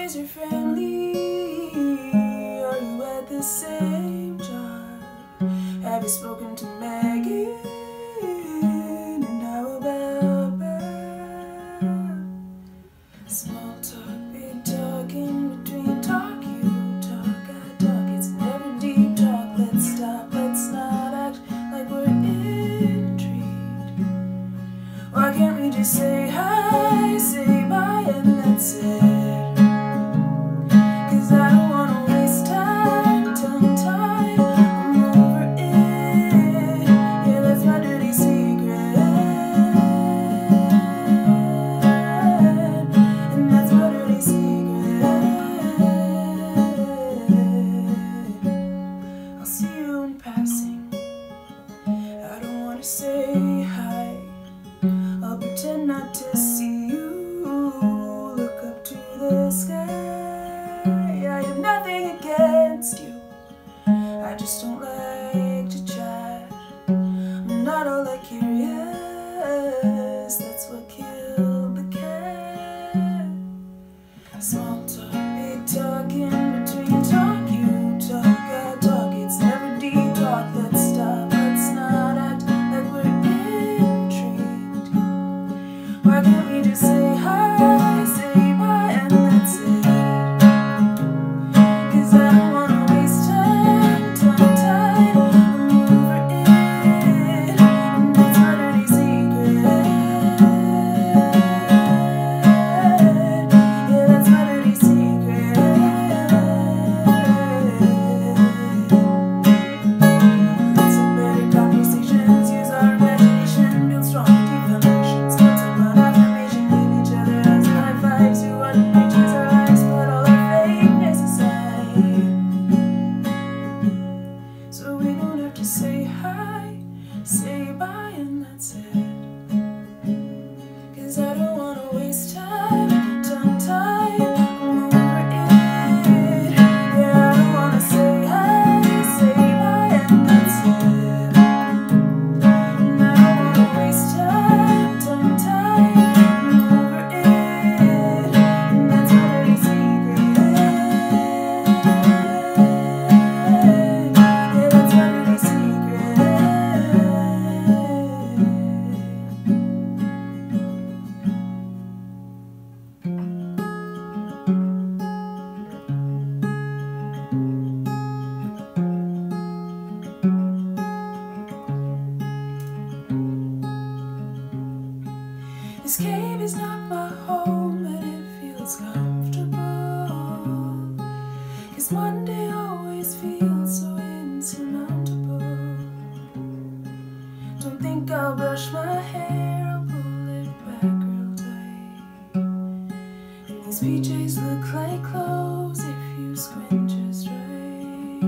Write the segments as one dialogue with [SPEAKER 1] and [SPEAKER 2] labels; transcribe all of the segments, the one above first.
[SPEAKER 1] always your family? Are you at the same job? Have you spoken to Maggie? And how about that? Small talk, big talk, in between talk, you talk, I talk. It's never deep talk. Let's stop, let's not act like we're intrigued. Why can't we just say hi, say bye, and that's it? Say hi, I'll pretend not to see you. Look up to the sky. I have nothing against you, I just don't like to chat. I'm not all that curious, that's what killed the cat. Small talk, big talk, in between talk, you talk, I talk. It's never deep talk. Let's stop, let's not act. Why can't we just say hi, say bye, and that's it? 'Cause I don't wanna waste time, tongue-tied, I'm over it. And that's my dirty secret. Yeah, that's my dirty secret. Let's have better conversations, use our imagination, build strong, deep foundations. Say hi, say bye, and that's it. 'Cause I don't wanna waste time, tongue-tied, I'm over it. Yeah, I don't wanna say hi, say bye, and that's it. And I don't wanna waste time, tongue-tied, I'm over it. And that's my dirty secret. Yeah, that's my dirty secret. This cave is not my home, but it feels comfortable. 'Cause Monday always feels so insurmountable. Don't think I'll brush my hair, I'll pull it back real tight. And these PJs look like clothes if you squint just right.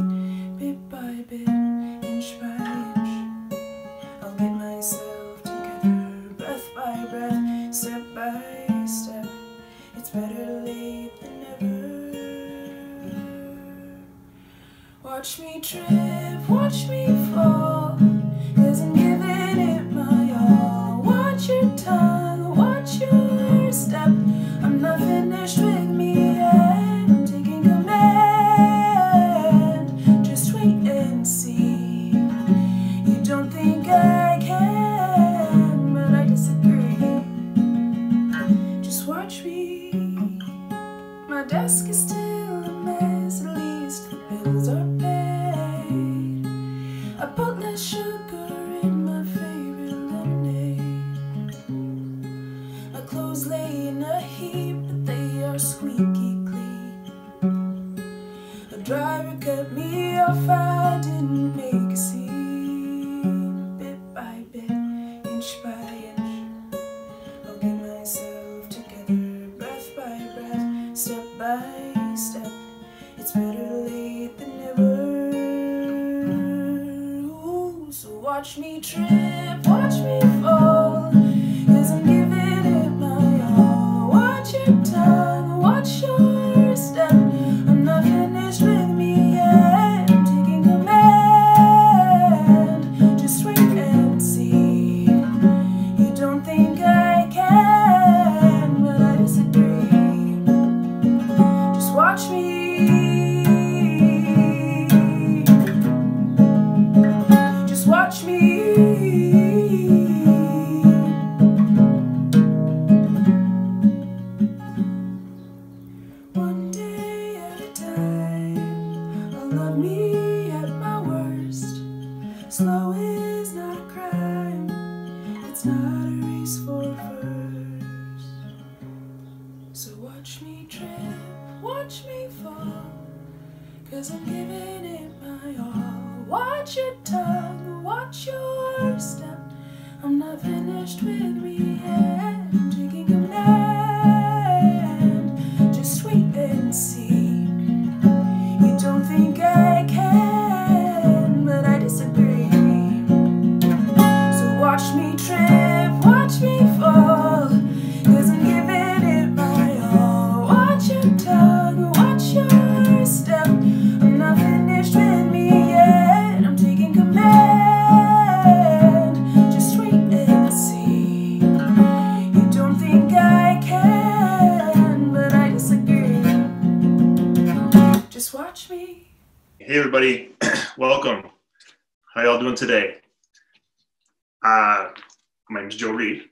[SPEAKER 1] Bit by bit, inch by inch, I'll get myself together. Breath by breath, step by step, it's better late than never. Watch me trip, watch me fall, 'cause I'm giving it my all. Watch your tongue, watch your step, I'm not finished with me yet. I'm taking command, just wait and see. You don't think I can, but I disagree. Just watch me. My desk is still a mess, at least the bills are paid. I put less sugar in my favorite lemonade. My clothes lay in a heap, but they are squeaky clean. A driver cut me off, I didn't make a scene. Bit by bit, inch by inch, I'll get myself together. Breath by breath, step by step, it's better late than never. Ooh, so watch me trip, watch me fall, 'cause I'm giving it my all. Watch your tongue, watch your step, I'm not finished with me yet. I'm taking command, just wait and see. You don't think I can, but I disagree. So watch me trip, watch me fall, 'cause I'm giving it my all. Watch your tongue, watch your step. I'm not finished with me yet. I'm taking command. Just wait and see. You don't think I can, but I disagree. So watch me trip, watch me fall, 'cause I'm giving it my all. Watch your tongue, watch your step. I'm not finished with me yet. I'm taking command. Just wait and see. You don't think I can, but I disagree. Just watch me.
[SPEAKER 2] Hey everybody, welcome. How y'all doing today? My name is Joe Reed,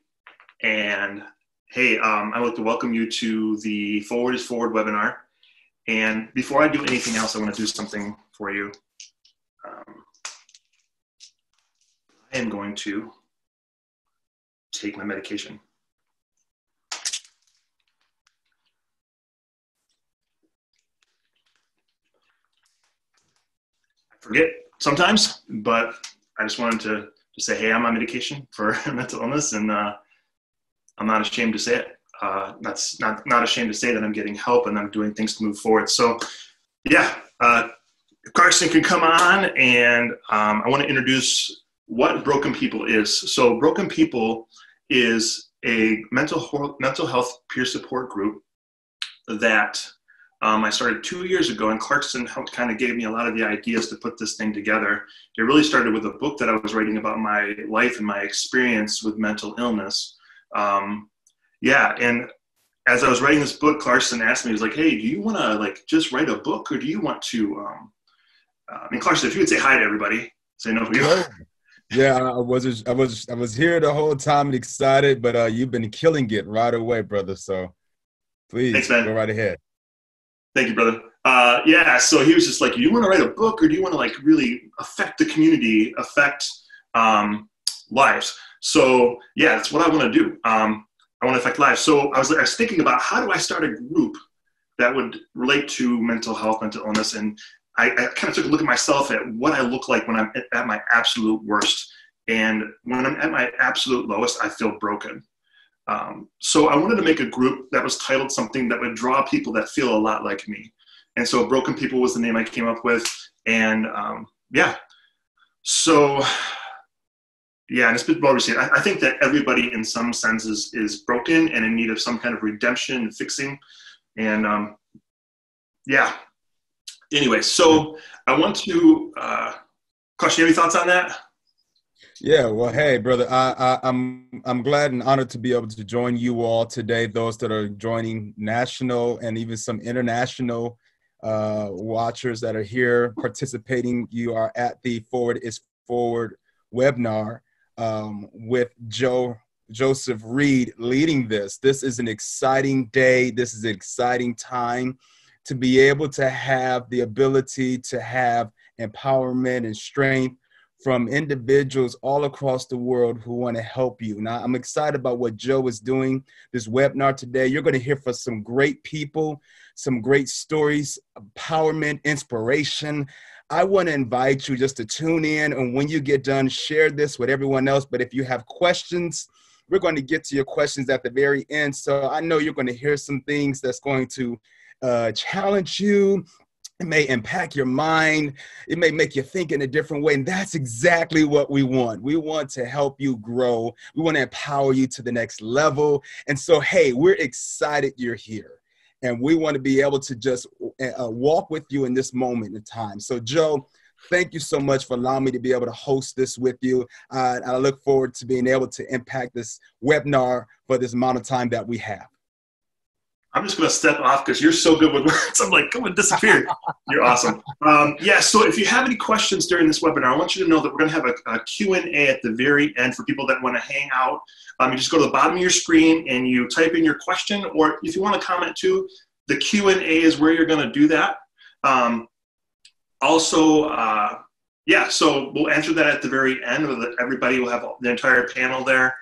[SPEAKER 2] and hey, I'd like to welcome you to the Forward is Forward webinar. And before I do anything else, I want to do something for you. I am going to take my medication. I forget sometimes, but I just wanted to say, hey, I'm on medication for mental illness, and I'm not ashamed to say it. That's not ashamed to say that I'm getting help and I'm doing things to move forward. So yeah, Carson can come on, and I want to introduce what Broken People is. So Broken People is a mental health peer support group that I started 2 years ago, and Clarkson helped kind of gave me a lot of the ideas to put this thing together. It really started with a book that I was writing about my life and my experience with mental illness. Yeah, and as I was writing this book, Clarkson asked me, he was like, hey, do you want to like just write a book, or do you want to, Clarkson, if you would say hi to everybody, say no for you.
[SPEAKER 3] Yeah, I was here the whole time and excited, but you've been killing it right away, brother. So please,
[SPEAKER 2] thanks, man.
[SPEAKER 3] Go right ahead.
[SPEAKER 2] Thank you, brother. Yeah, so he was just like, you want to write a book, or do you want to like really affect the community, affect lives? So yeah, that's what I want to do. I want to affect lives. So I was thinking about, how do I start a group that would relate to mental health, mental illness, and I kind of took a look at myself at what I look like when I'm at my absolute worst. And when I'm at my absolute lowest, I feel broken. So I wanted to make a group that was titled something that would draw people that feel a lot like me. And so Broken People was the name I came up with. And yeah, so yeah, and it's been well received. I think that everybody in some senses is broken and in need of some kind of redemption and fixing. And yeah, anyway, so I want to, Kosh, you have any thoughts on that?
[SPEAKER 3] Yeah, well, hey, brother, I'm glad and honored to be able to join you all today, those that are joining national and even some international watchers that are here participating. You are at the Forward is Forward webinar with Joseph Reed leading this. This is an exciting day. This is an exciting time to be able to have the ability to have empowerment and strength from individuals all across the world who want to help you. Now, I'm excited about what Joe is doing this webinar today. You're going to hear from some great people, some great stories, empowerment, inspiration. I want to invite you just to tune in, and when you get done, share this with everyone else. But if you have questions, we're going to get to your questions at the very end. So I know you're going to hear some things that's going to challenge you. It may impact your mind. It may make you think in a different way. And that's exactly what we want. We want to help you grow. We want to empower you to the next level. And so, hey, we're excited you're here. And we want to be able to just walk with you in this moment in time. So, Joe, thank you so much for allowing me to be able to host this with you. I look forward to being able to impact this webinar for this amount of time that we have.
[SPEAKER 2] I'm just going to step off because you're so good with words. I'm like, come and disappear. You're awesome. Yeah, so if you have any questions during this webinar, I want you to know that we're going to have a Q&A at the very end for people that want to hang out. You just go to the bottom of your screen and you type in your question, or if you want to comment too, the Q&A is where you're going to do that. Yeah, so we'll answer that at the very end. Everybody will have the entire panel there.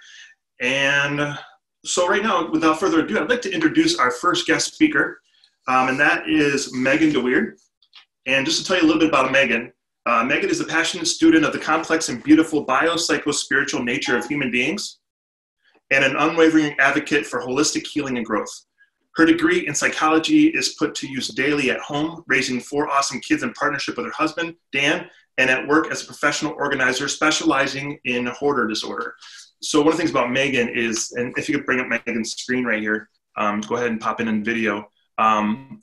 [SPEAKER 2] And So right now, without further ado, I'd like to introduce our first guest speaker, and that is Megan DeWeerd. And just to tell you a little bit about Megan, Megan is a passionate student of the complex and beautiful biopsychospiritual nature of human beings and an unwavering advocate for holistic healing and growth. Her degree in psychology is put to use daily at home, raising 4 awesome kids in partnership with her husband, Dan, and at work as a professional organizer specializing in hoarder disorder. So one of the things about Megan is, and if you could bring up Megan's screen right here, go ahead and pop in video,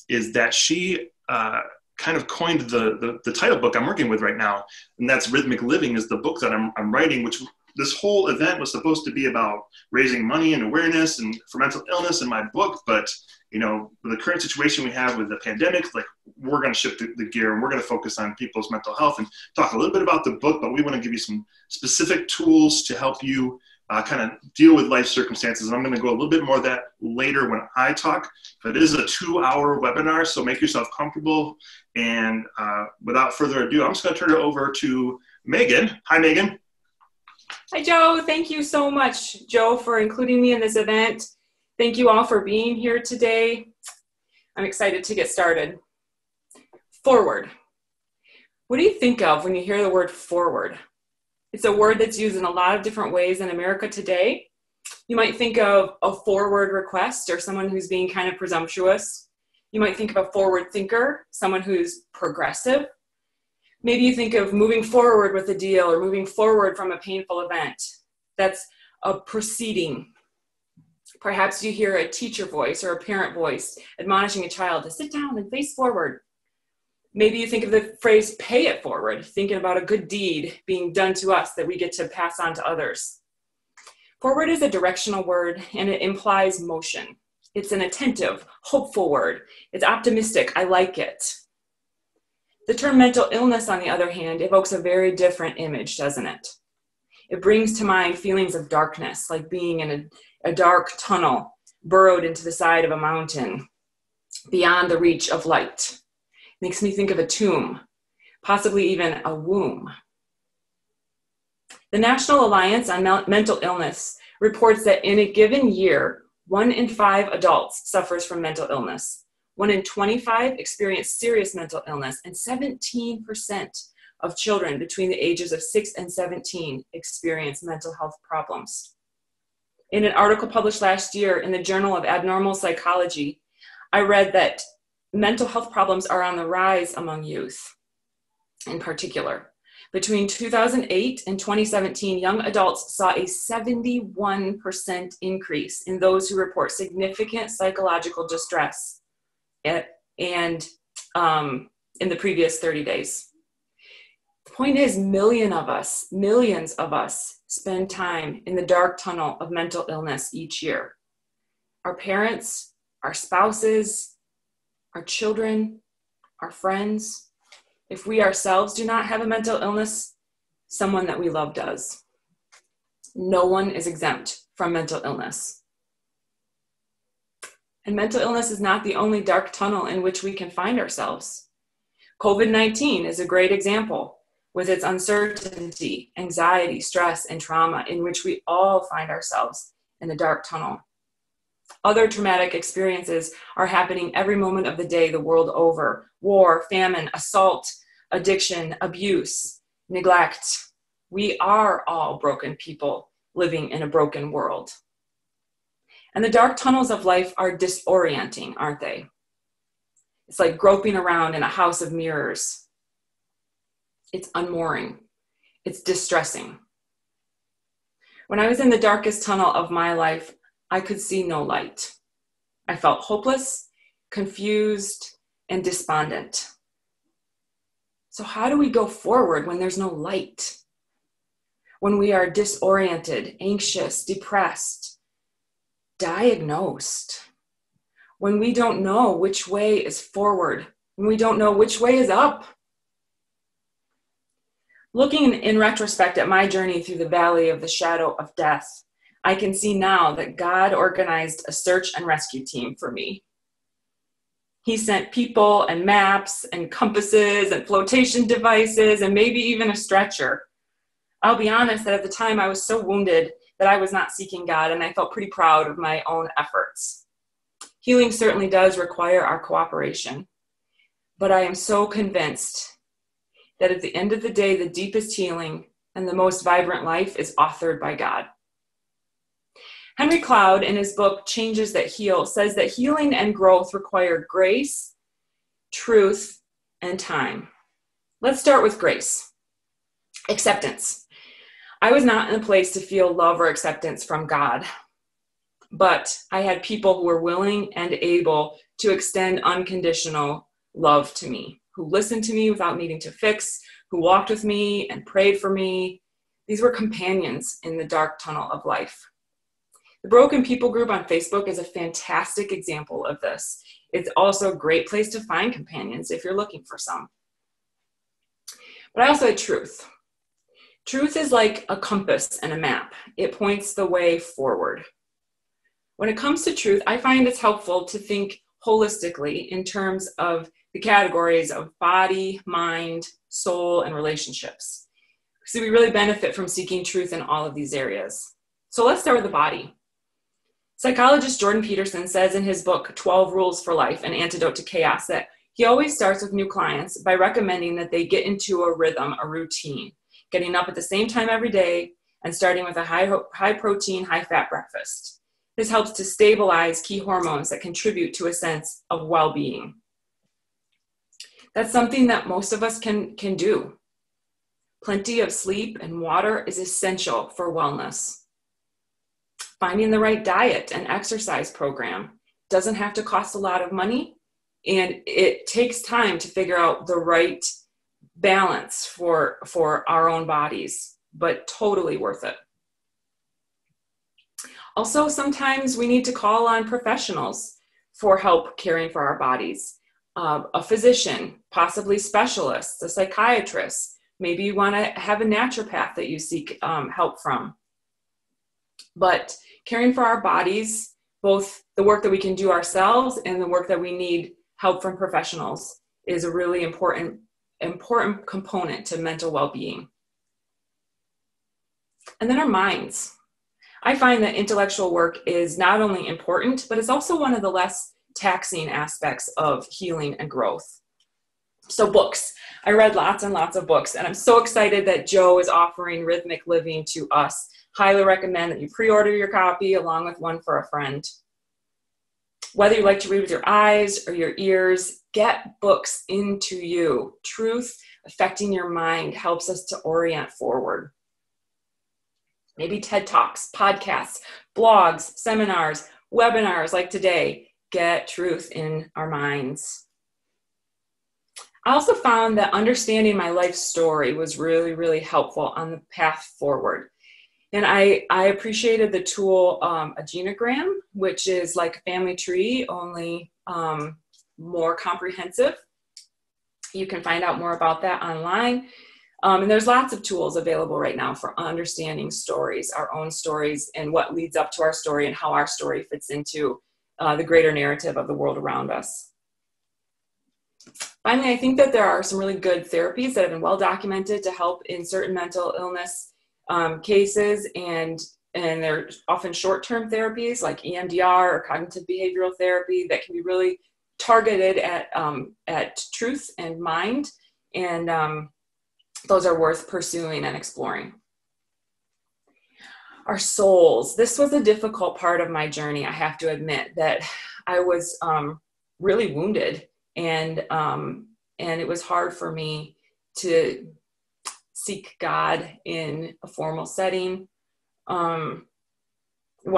[SPEAKER 2] is that she kind of coined the title book I'm working with right now, and that's Rhythmic Living is the book that I'm writing, which this whole event was supposed to be about raising money and awareness and for mental illness in my book. But, you know, with the current situation we have with the pandemic, like we're going to shift the gear and we're going to focus on people's mental health and talk a little bit about the book, but we want to give you some specific tools to help you kind of deal with life circumstances. And I'm going to go a little bit more of that later when I talk, but it is a 2-hour webinar. So make yourself comfortable. And without further ado, I'm just going to turn it over to Megan. Hi, Megan.
[SPEAKER 4] Hi, Joe. Thank you so much, Joe, for including me in this event. Thank you all for being here today. I'm excited to get started. Forward. What do you think of when you hear the word forward? It's a word that's used in a lot of different ways in America today. You might think of a forward request or someone who's being kind of presumptuous. You might think of a forward thinker, someone who's progressive. Maybe you think of moving forward with a deal or moving forward from a painful event. That's a proceeding. Perhaps you hear a teacher voice or a parent voice admonishing a child to sit down and face forward. Maybe you think of the phrase pay it forward, thinking about a good deed being done to us that we get to pass on to others. Forward is a directional word and it implies motion. It's an attentive, hopeful word. It's optimistic. I like it. The term mental illness, on the other hand, evokes a very different image, doesn't it? It brings to mind feelings of darkness, like being in a dark tunnel, burrowed into the side of a mountain, beyond the reach of light. It makes me think of a tomb, possibly even a womb. The National Alliance on Mental Illness reports that in a given year, 1 in 5 adults suffers from mental illness. 1 in 25 experience serious mental illness, and 17% of children between the ages of 6 and 17 experience mental health problems. In an article published last year in the Journal of Abnormal Psychology, I read that mental health problems are on the rise among youth in particular. Between 2008 and 2017, young adults saw a 71% increase in those who report significant psychological distress in the previous 30 days. The point is, millions of us spend time in the dark tunnel of mental illness each year. Our parents, our spouses, our children, our friends. If we ourselves do not have a mental illness, someone that we love does. No one is exempt from mental illness. And mental illness is not the only dark tunnel in which we can find ourselves. COVID-19 is a great example, with its uncertainty, anxiety, stress, and trauma, in which we all find ourselves in the dark tunnel. Other traumatic experiences are happening every moment of the day the world over. War, famine, assault, addiction, abuse, neglect. We are all broken people living in a broken world. And the dark tunnels of life are disorienting, aren't they? It's like groping around in a house of mirrors. It's unmooring. It's distressing. When I was in the darkest tunnel of my life, I could see no light. I felt hopeless, confused, and despondent. So how do we go forward when there's no light? When we are disoriented, anxious, depressed, diagnosed, when we don't know which way is forward, when we don't know which way is up. Looking in retrospect at my journey through the valley of the shadow of death, I can see now that God organized a search and rescue team for me. He sent people and maps and compasses and flotation devices and maybe even a stretcher. I'll be honest that at the time I was so wounded that I was not seeking God, and I felt pretty proud of my own efforts. Healing certainly does require our cooperation, but I am so convinced that at the end of the day, the deepest healing and the most vibrant life is authored by God. Henry Cloud, in his book, Changes That Heal, says that healing and growth require grace, truth, and time. Let's start with grace. Acceptance. I was not in a place to feel love or acceptance from God, but I had people who were willing and able to extend unconditional love to me, who listened to me without needing to fix, who walked with me and prayed for me. These were companions in the dark tunnel of life. The Broken People group on Facebook is a fantastic example of this. It's also a great place to find companions if you're looking for some. But I also had truth. Truth is like a compass and a map. It points the way forward. When it comes to truth, I find it's helpful to think holistically in terms of the categories of body, mind, soul, and relationships. So we really benefit from seeking truth in all of these areas. So let's start with the body. Psychologist Jordan Peterson says in his book, 12 Rules for Life, An Antidote to Chaos, that he always starts with new clients by recommending that they get into a rhythm, a routine, getting up at the same time every day and starting with a high protein, high fat breakfast. This helps to stabilize key hormones that contribute to a sense of well-being. That's something that most of us can do. Plenty of sleep and water is essential for wellness. Finding the right diet and exercise program doesn't have to cost a lot of money, and it takes time to figure out the right balance for our own bodies, but totally worth it. Also, sometimes we need to call on professionals for help caring for our bodies. A physician, possibly specialists, a psychiatrist. Maybe you want to have a naturopath that you seek help from. But caring for our bodies, both the work that we can do ourselves and the work that we need help from professionals, is a really important component to mental well-being. And then our minds. I find that intellectual work is not only important, but it's also one of the less taxing aspects of healing and growth. So books. I read lots and lots of books, and I'm so excited that Joe is offering Rhythmic Living to us. Highly recommend that you pre-order your copy along with one for a friend. Whether you like to read with your eyes or your ears, get books into you. Truth affecting your mind helps us to orient forward. Maybe TED Talks, podcasts, blogs, seminars, webinars like today. Get truth in our minds. I also found that understanding my life story was really, really helpful on the path forward. And I appreciated the tool, a genogram, which is like a family tree, only more comprehensive. You can find out more about that online. And there's lots of tools available right now for understanding stories, our own stories, and what leads up to our story and how our story fits into the greater narrative of the world around us. Finally, I think that there are some really good therapies that have been well documented to help in certain mental illness cases, and they're often short-term therapies like EMDR or cognitive behavioral therapy that can be really targeted at truth and mind, and those are worth pursuing and exploring. Our souls. This was a difficult part of my journey. I have to admit that I was really wounded, and it was hard for me to seek God in a formal setting. One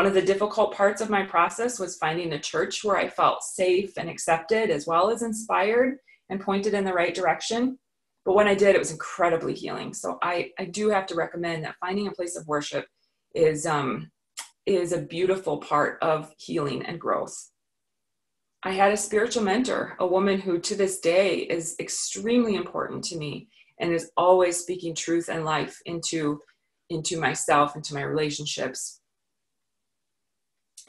[SPEAKER 4] of the difficult parts of my process was finding a church where I felt safe and accepted, as well as inspired and pointed in the right direction. But when I did, it was incredibly healing. So I do have to recommend that finding a place of worship is a beautiful part of healing and growth. I had a spiritual mentor, a woman who to this day is extremely important to me and is always speaking truth and life into myself, into my relationships.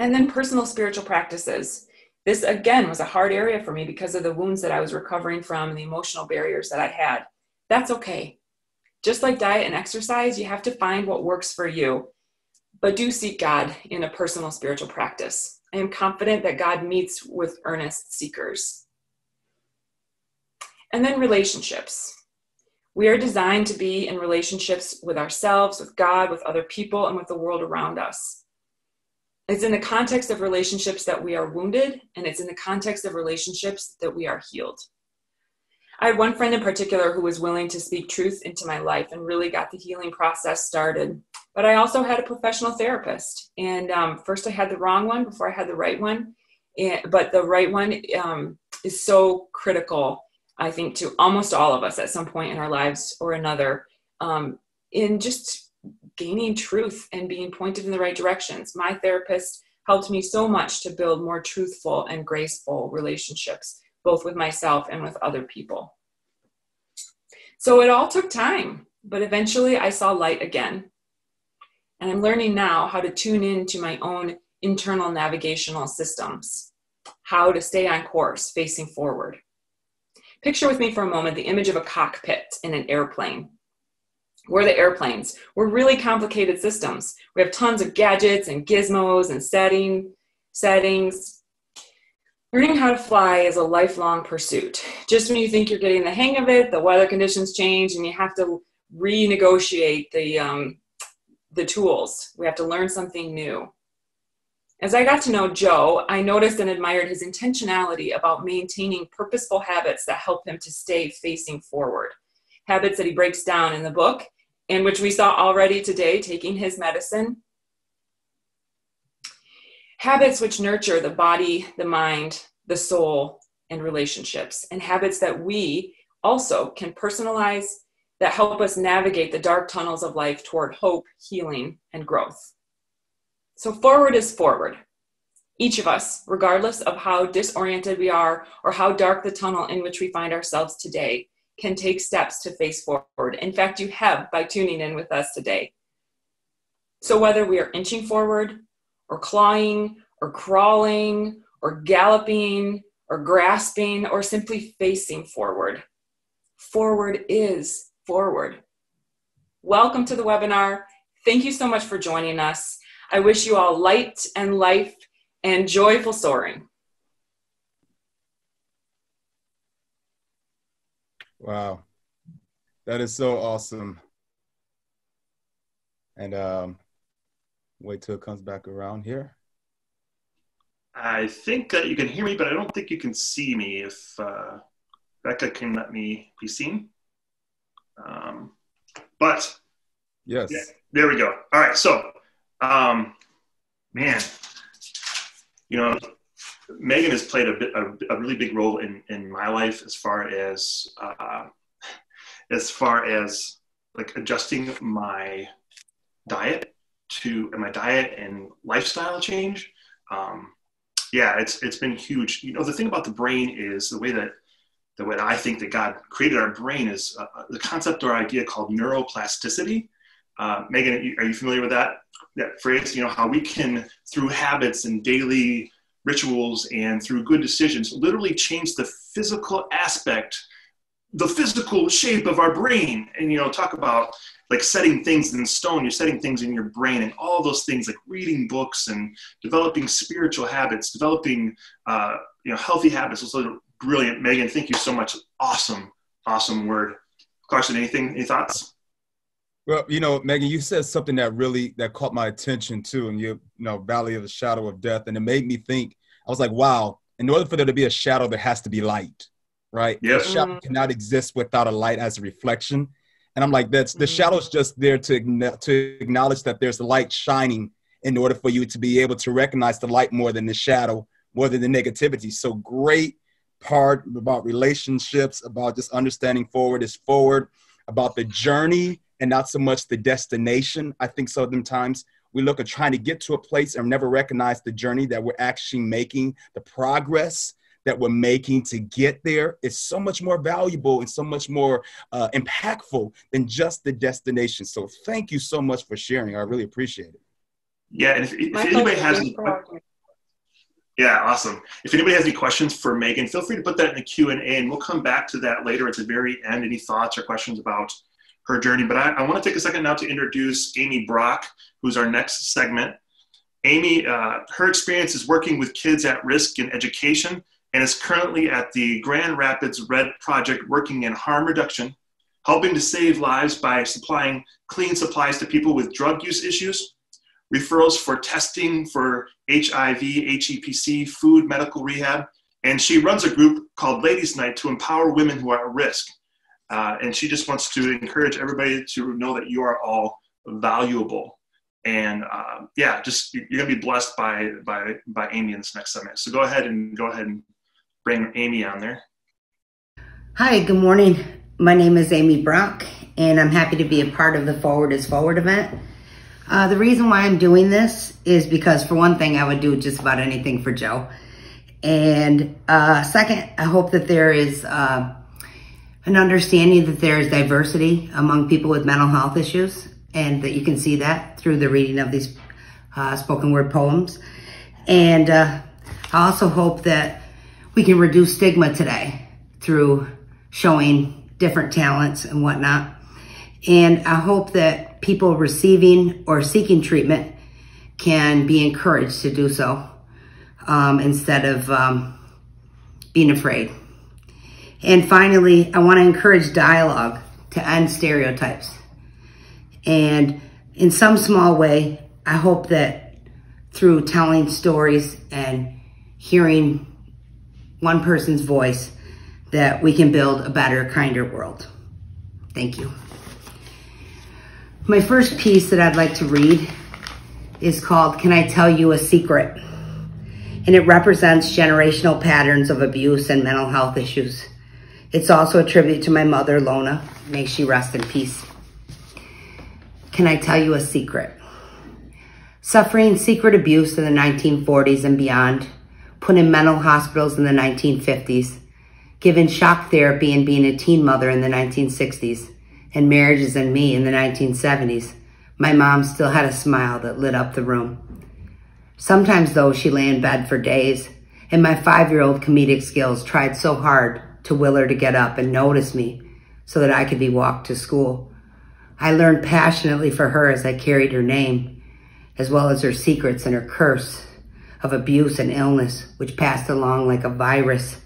[SPEAKER 4] And then personal spiritual practices. This, again, was a hard area for me because of the wounds that I was recovering from and the emotional barriers that I had. That's okay. Just like diet and exercise, you have to find what works for you. but do seek God in a personal spiritual practice. I am confident that God meets with earnest seekers. And then relationships. We are designed to be in relationships with ourselves, with God, with other people, and with the world around us. It's in the context of relationships that we are wounded, and it's in the context of relationships that we are healed. I had one friend in particular who was willing to speak truth into my life and really got the healing process started. But I also had a professional therapist. And first I had the wrong one before I had the right one. But the right one is so critical, I think, to almost all of us at some point in our lives or another, in just gaining truth and being pointed in the right directions. My therapist helped me so much to build more truthful and graceful relationships, both with myself and with other people. So it all took time, but eventually I saw light again. And I'm learning now how to tune into my own internal navigational systems, how to stay on course, facing forward. Picture with me for a moment the image of a cockpit in an airplane. We're the airplanes. We're really complicated systems. We have tons of gadgets and gizmos and settings. Learning how to fly is a lifelong pursuit. Just when you think you're getting the hang of it, the weather conditions change and you have to renegotiate the tools. We have to learn something new. As I got to know Joe, I noticed and admired his intentionality about maintaining purposeful habits that help him to stay facing forward. Habits that he breaks down in the book, and which we saw already today, taking his medicine. Habits which nurture the body, the mind, the soul, and relationships. And habits that we also can personalize that help us navigate the dark tunnels of life toward hope, healing, and growth. So forward is forward. Each of us, regardless of how disoriented we are or how dark the tunnel in which we find ourselves today, can take steps to face forward. In fact, you have by tuning in with us today. So whether we are inching forward or clawing or crawling or galloping or grasping or simply facing forward, forward is forward. Welcome to the webinar. Thank you so much for joining us. I wish you all light and life and joyful soaring.
[SPEAKER 3] Wow, that is so awesome. And wait till it comes back around here.
[SPEAKER 2] I think that you can hear me, but I don't think you can see me. If Becca can let me be seen. But
[SPEAKER 3] yes,
[SPEAKER 2] yeah, there we go. All right, so man, you know, Megan has played a really big role in my life as far as like adjusting my diet and lifestyle change. Yeah, it's been huge. You know, the thing about the brain is the way I think that God created our brain is the concept or idea called neuroplasticity. Megan, are you familiar with that phrase? You know, how we can, through habits and daily rituals and through good decisions, literally change the physical aspect, the physical shape of our brain. And, you know, talk about like setting things in stone, you're setting things in your brain, and all those things like reading books and developing spiritual habits, developing, healthy habits. It's so brilliant. Megan, thank you so much. Awesome word. Carson, any thoughts?
[SPEAKER 3] Well, you know, Megan, you said something that caught my attention too, and you know, Valley of the Shadow of Death, and it made me think. I was like, wow, in order for there to be a shadow, there has to be light, right?
[SPEAKER 2] Yes.
[SPEAKER 3] The shadow cannot exist without a light as a reflection. And I'm like, the shadow's just there to acknowledge that there's a light shining in order for you to be able to recognize the light more than the shadow, more than the negativity. So great part about relationships, about just understanding forward is forward, about the journey and not so much the destination. I think sometimes we look at trying to get to a place and never recognize the journey that we're actually making, the progress that we're making to get there is so much more valuable and so much more impactful than just the destination. So thank you so much for sharing. I really appreciate it.
[SPEAKER 2] Yeah, and if anybody has any, yeah, awesome. If anybody has any questions for Megan, feel free to put that in the Q&A, and we'll come back to that later at the very end. Any thoughts or questions about her journey. But I want to take a second now to introduce Amy Brock, who's our next segment. Amy, her experience is working with kids at risk in education and is currently at the Grand Rapids Red Project working in harm reduction, helping to save lives by supplying clean supplies to people with drug use issues, referrals for testing for HIV, HEPC, food, medical rehab. And she runs a group called Ladies Night to empower women who are at risk. And she just wants to encourage everybody to know that you are all valuable. And yeah, just you're gonna be blessed by Amy in this next segment. So go ahead and bring Amy on there.
[SPEAKER 5] Hi, good morning. My name is Amy Brock, and I'm happy to be a part of the Forward is Forward event. The reason why I'm doing this is because, for one thing, I would do just about anything for Joe. And second, I hope that there is an understanding that there is diversity among people with mental health issues, and that you can see that through the reading of these spoken word poems. And I also hope that we can reduce stigma today through showing different talents and whatnot. And I hope that people receiving or seeking treatment can be encouraged to do so instead of being afraid. And finally, I want to encourage dialogue to end stereotypes. And in some small way, I hope that through telling stories and hearing one person's voice, that we can build a better, kinder world. Thank you. My first piece that I'd like to read is called Can I Tell You a Secret? And it represents generational patterns of abuse and mental health issues. It's also a tribute to my mother, Lona. May she rest in peace. Can I tell you a secret? Suffering secret abuse in the 1940s and beyond, put in mental hospitals in the 1950s, given shock therapy and being a teen mother in the 1960s, and marriages and me in the 1970s, my mom still had a smile that lit up the room. Sometimes, though, she lay in bed for days, and my 5-year-old comedic skills tried so hard to will her to get up and notice me so that I could be walked to school. I learned passionately for her as I carried her name, as well as her secrets and her curse of abuse and illness, which passed along like a virus,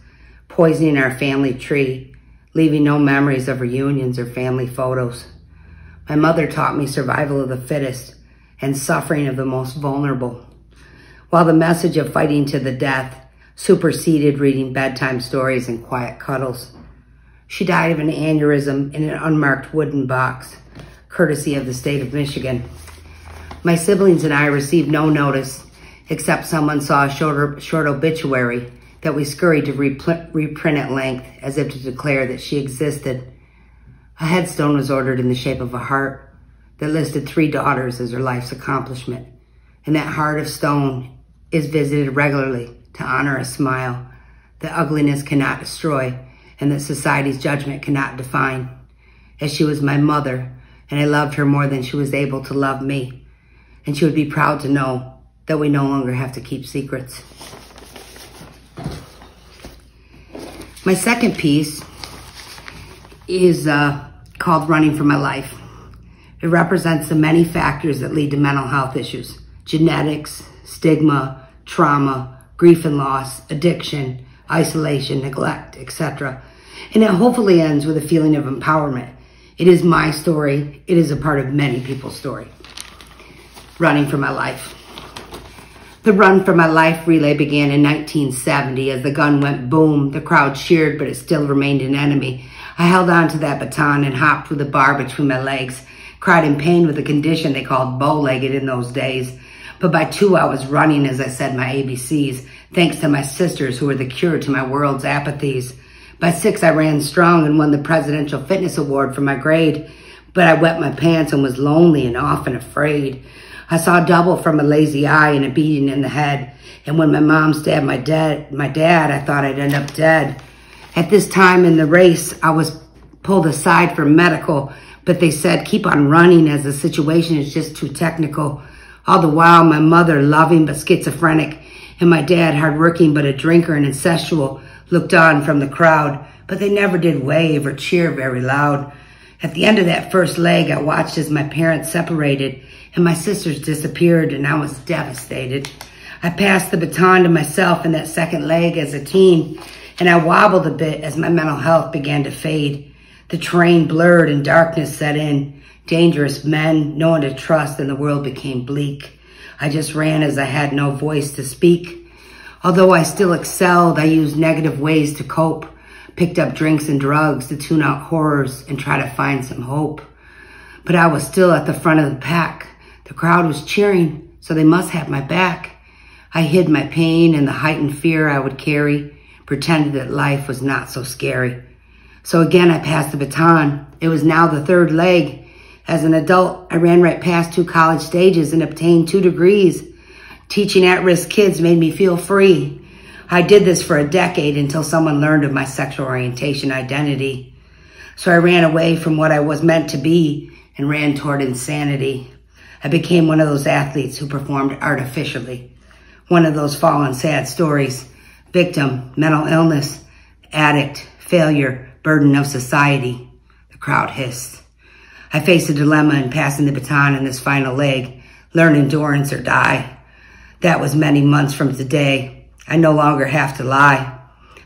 [SPEAKER 5] poisoning our family tree, leaving no memories of reunions or family photos. My mother taught me survival of the fittest and suffering of the most vulnerable, while the message of fighting to the death superseded reading bedtime stories and quiet cuddles. She died of an aneurysm in an unmarked wooden box, courtesy of the state of Michigan. My siblings and I received no notice, except someone saw a short obituary that we scurried to reprint at length as if to declare that she existed. A headstone was ordered in the shape of a heart that listed 3 daughters as her life's accomplishment. And that heart of stone is visited regularly to honor a smile that ugliness cannot destroy and that society's judgment cannot define. As she was my mother, and I loved her more than she was able to love me. And she would be proud to know that we no longer have to keep secrets. My second piece is called Running for My Life. It represents the many factors that lead to mental health issues: genetics, stigma, trauma, grief and loss, addiction, isolation, neglect, etc. And it hopefully ends with a feeling of empowerment. It is my story. It is a part of many people's story. Running for my life. The Run for My Life relay began in 1970. As the gun went boom, the crowd cheered, but it still remained an enemy. I held on to that baton and hopped with a bar between my legs, cried in pain with a condition they called bow-legged in those days. But by 2, I was running as I said my ABCs, thanks to my sisters who were the cure to my world's apathies. By 6, I ran strong and won the Presidential Fitness Award for my grade, but I wet my pants and was lonely and often afraid. I saw double from a lazy eye and a beating in the head, and when my mom stabbed my dad, I thought I'd end up dead. At this time in the race, I was pulled aside for medical, but they said keep on running as the situation is just too technical. All the while, my mother, loving but schizophrenic, and my dad, hardworking but a drinker and incestual, looked on from the crowd, but they never did wave or cheer very loud. At the end of that first leg, I watched as my parents separated and my sisters disappeared, and I was devastated. I passed the baton to myself in that second leg as a teen, and I wobbled a bit as my mental health began to fade. The terrain blurred and darkness set in. Dangerous men, no one to trust, and the world became bleak. I just ran as I had no voice to speak. Although I still excelled, I used negative ways to cope. Picked up drinks and drugs to tune out horrors and try to find some hope. But I was still at the front of the pack. The crowd was cheering, so they must have my back. I hid my pain and the heightened fear I would carry, pretended that life was not so scary. So again, I passed the baton. It was now the third leg. As an adult, I ran right past 2 college stages and obtained 2 degrees. Teaching at-risk kids made me feel free. I did this for a decade until someone learned of my sexual orientation identity. So I ran away from what I was meant to be and ran toward insanity. I became one of those athletes who performed artificially. One of those fallen sad stories. Victim, mental illness, addict, failure, burden of society. The crowd hissed. I faced a dilemma in passing the baton in this final leg. Learn endurance or die. That was many months from today. I no longer have to lie.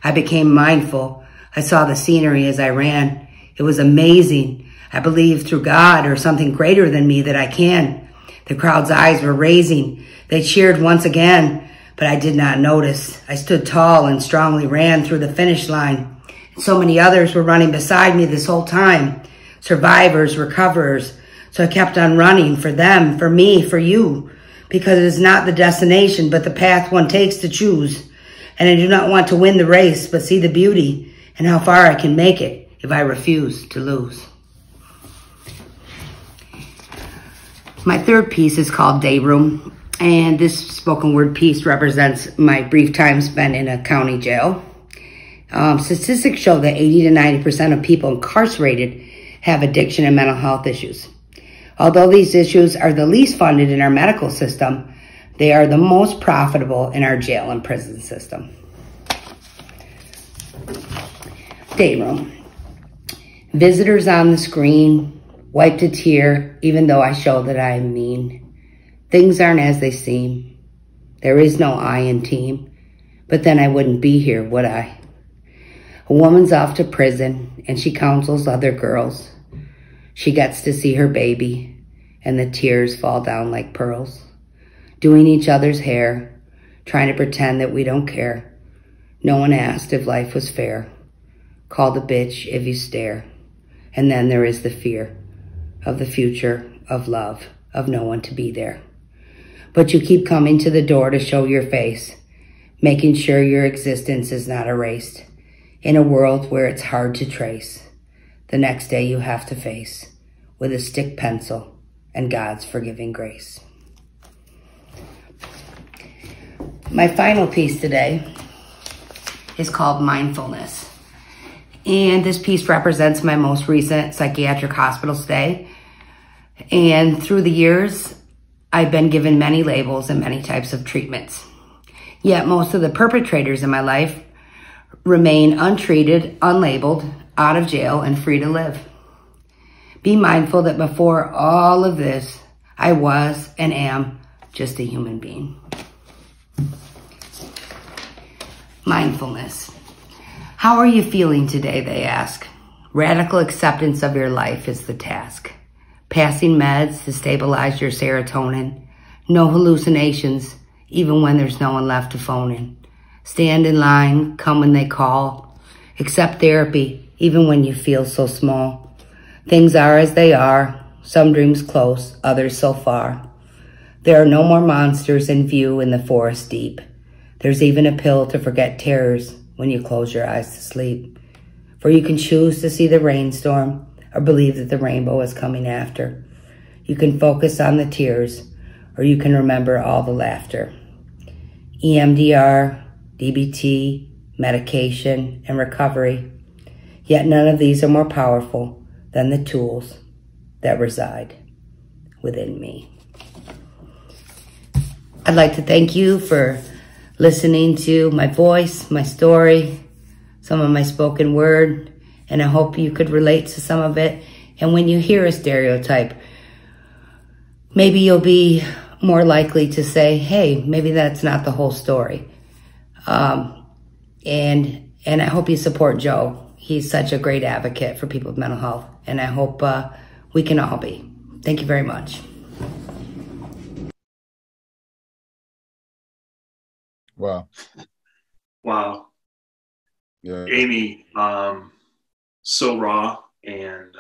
[SPEAKER 5] I became mindful. I saw the scenery as I ran. It was amazing. I believed through God or something greater than me that I can. The crowd's eyes were raising. They cheered once again, but I did not notice. I stood tall and strongly ran through the finish line. And so many others were running beside me this whole time. Survivors, recoverers. So I kept on running for them, for me, for you. Because it is not the destination, but the path one takes to choose. And I do not want to win the race, but see the beauty and how far I can make it if I refuse to lose. My third piece is called Day Room, and this spoken word piece represents my brief time spent in a county jail. Statistics show that 80 to 90% of people incarcerated have addiction and mental health issues. Although these issues are the least funded in our medical system, they are the most profitable in our jail and prison system. Day room. Visitors on the screen, wiped a tear, even though I show that I am mean. Things aren't as they seem. There is no I in team, but then I wouldn't be here, would I? A woman's off to prison, and she counsels other girls. She gets to see her baby, and the tears fall down like pearls. Doing each other's hair, trying to pretend that we don't care. No one asked if life was fair. Called a bitch if you stare. And then there is the fear of the future, of love, of no one to be there. But you keep coming to the door to show your face, making sure your existence is not erased. In a world where it's hard to trace, the next day you have to face with a stick pencil and God's forgiving grace. My final piece today is called Mindfulness. And this piece represents my most recent psychiatric hospital stay. And through the years, I've been given many labels and many types of treatments. Yet most of the perpetrators in my life remain untreated, unlabeled, out of jail, and free to live. Be mindful that before all of this, I was and am just a human being. Mindfulness. How are you feeling today, they ask. Radical acceptance of your life is the task. Passing meds to stabilize your serotonin. No hallucinations, even when there's no one left to phone in. Stand in line, come when they call. Accept therapy, even when you feel so small. Things are as they are, some dreams close, others so far. There are no more monsters in view in the forest deep. There's even a pill to forget terrors when you close your eyes to sleep. For you can choose to see the rainstorm or believe that the rainbow is coming after. You can focus on the tears or you can remember all the laughter. EMDR, DBT, medication, and recovery. Yet none of these are more powerful than the tools that reside within me. I'd like to thank you for listening to my voice, my story, some of my spoken word, and I hope you could relate to some of it. And when you hear a stereotype, maybe you'll be more likely to say, hey, maybe that's not the whole story. And I hope you support Joe. He's such a great advocate for people with mental health, and I hope we can all be. Thank you very much.
[SPEAKER 3] Wow.
[SPEAKER 2] Wow.
[SPEAKER 3] Yeah.
[SPEAKER 2] Amy, so raw, and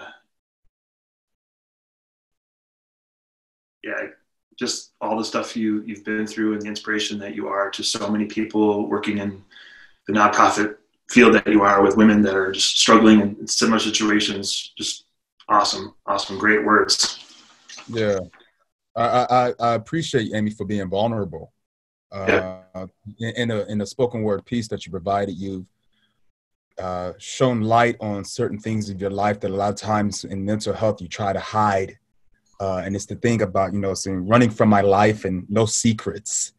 [SPEAKER 2] yeah, just all the stuff you've been through and the inspiration that you are to so many people working in the nonprofit field that you are with women that are just struggling in similar situations. Just awesome, great words.
[SPEAKER 3] Yeah. I appreciate Amy for being vulnerable. In a spoken word piece that you provided, you've shown light on certain things of your life that a lot of times in mental health you try to hide. And it's the thing about, saying running from my life and no secrets.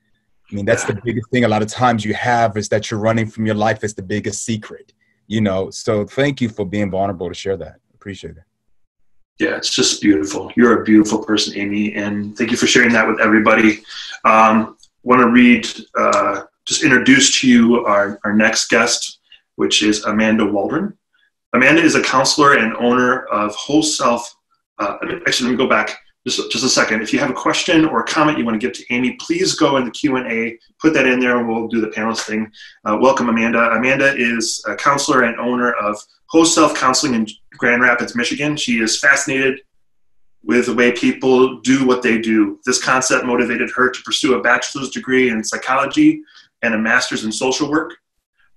[SPEAKER 3] I mean, that's the biggest thing a lot of times you have, is that you're running from your life. It's the biggest secret, So thank you for being vulnerable to share that. Appreciate it.
[SPEAKER 2] Yeah, it's just beautiful. You're a beautiful person, Amy, and thank you for sharing that with everybody. Want to read, just introduce to you our next guest, which is Amanda Waldron. Amanda is a counselor and owner of Whole Self. Actually, let me go back just a second. If you have a question or a comment you want to give to Amy, please go in the Q&A, put that in there, and we'll do the panelist thing. Welcome, Amanda. Amanda is a counselor and owner of Whole Self Counseling in Grand Rapids, Michigan. She is fascinated with the way people do what they do. This concept motivated her to pursue a bachelor's degree in psychology and a master's in social work.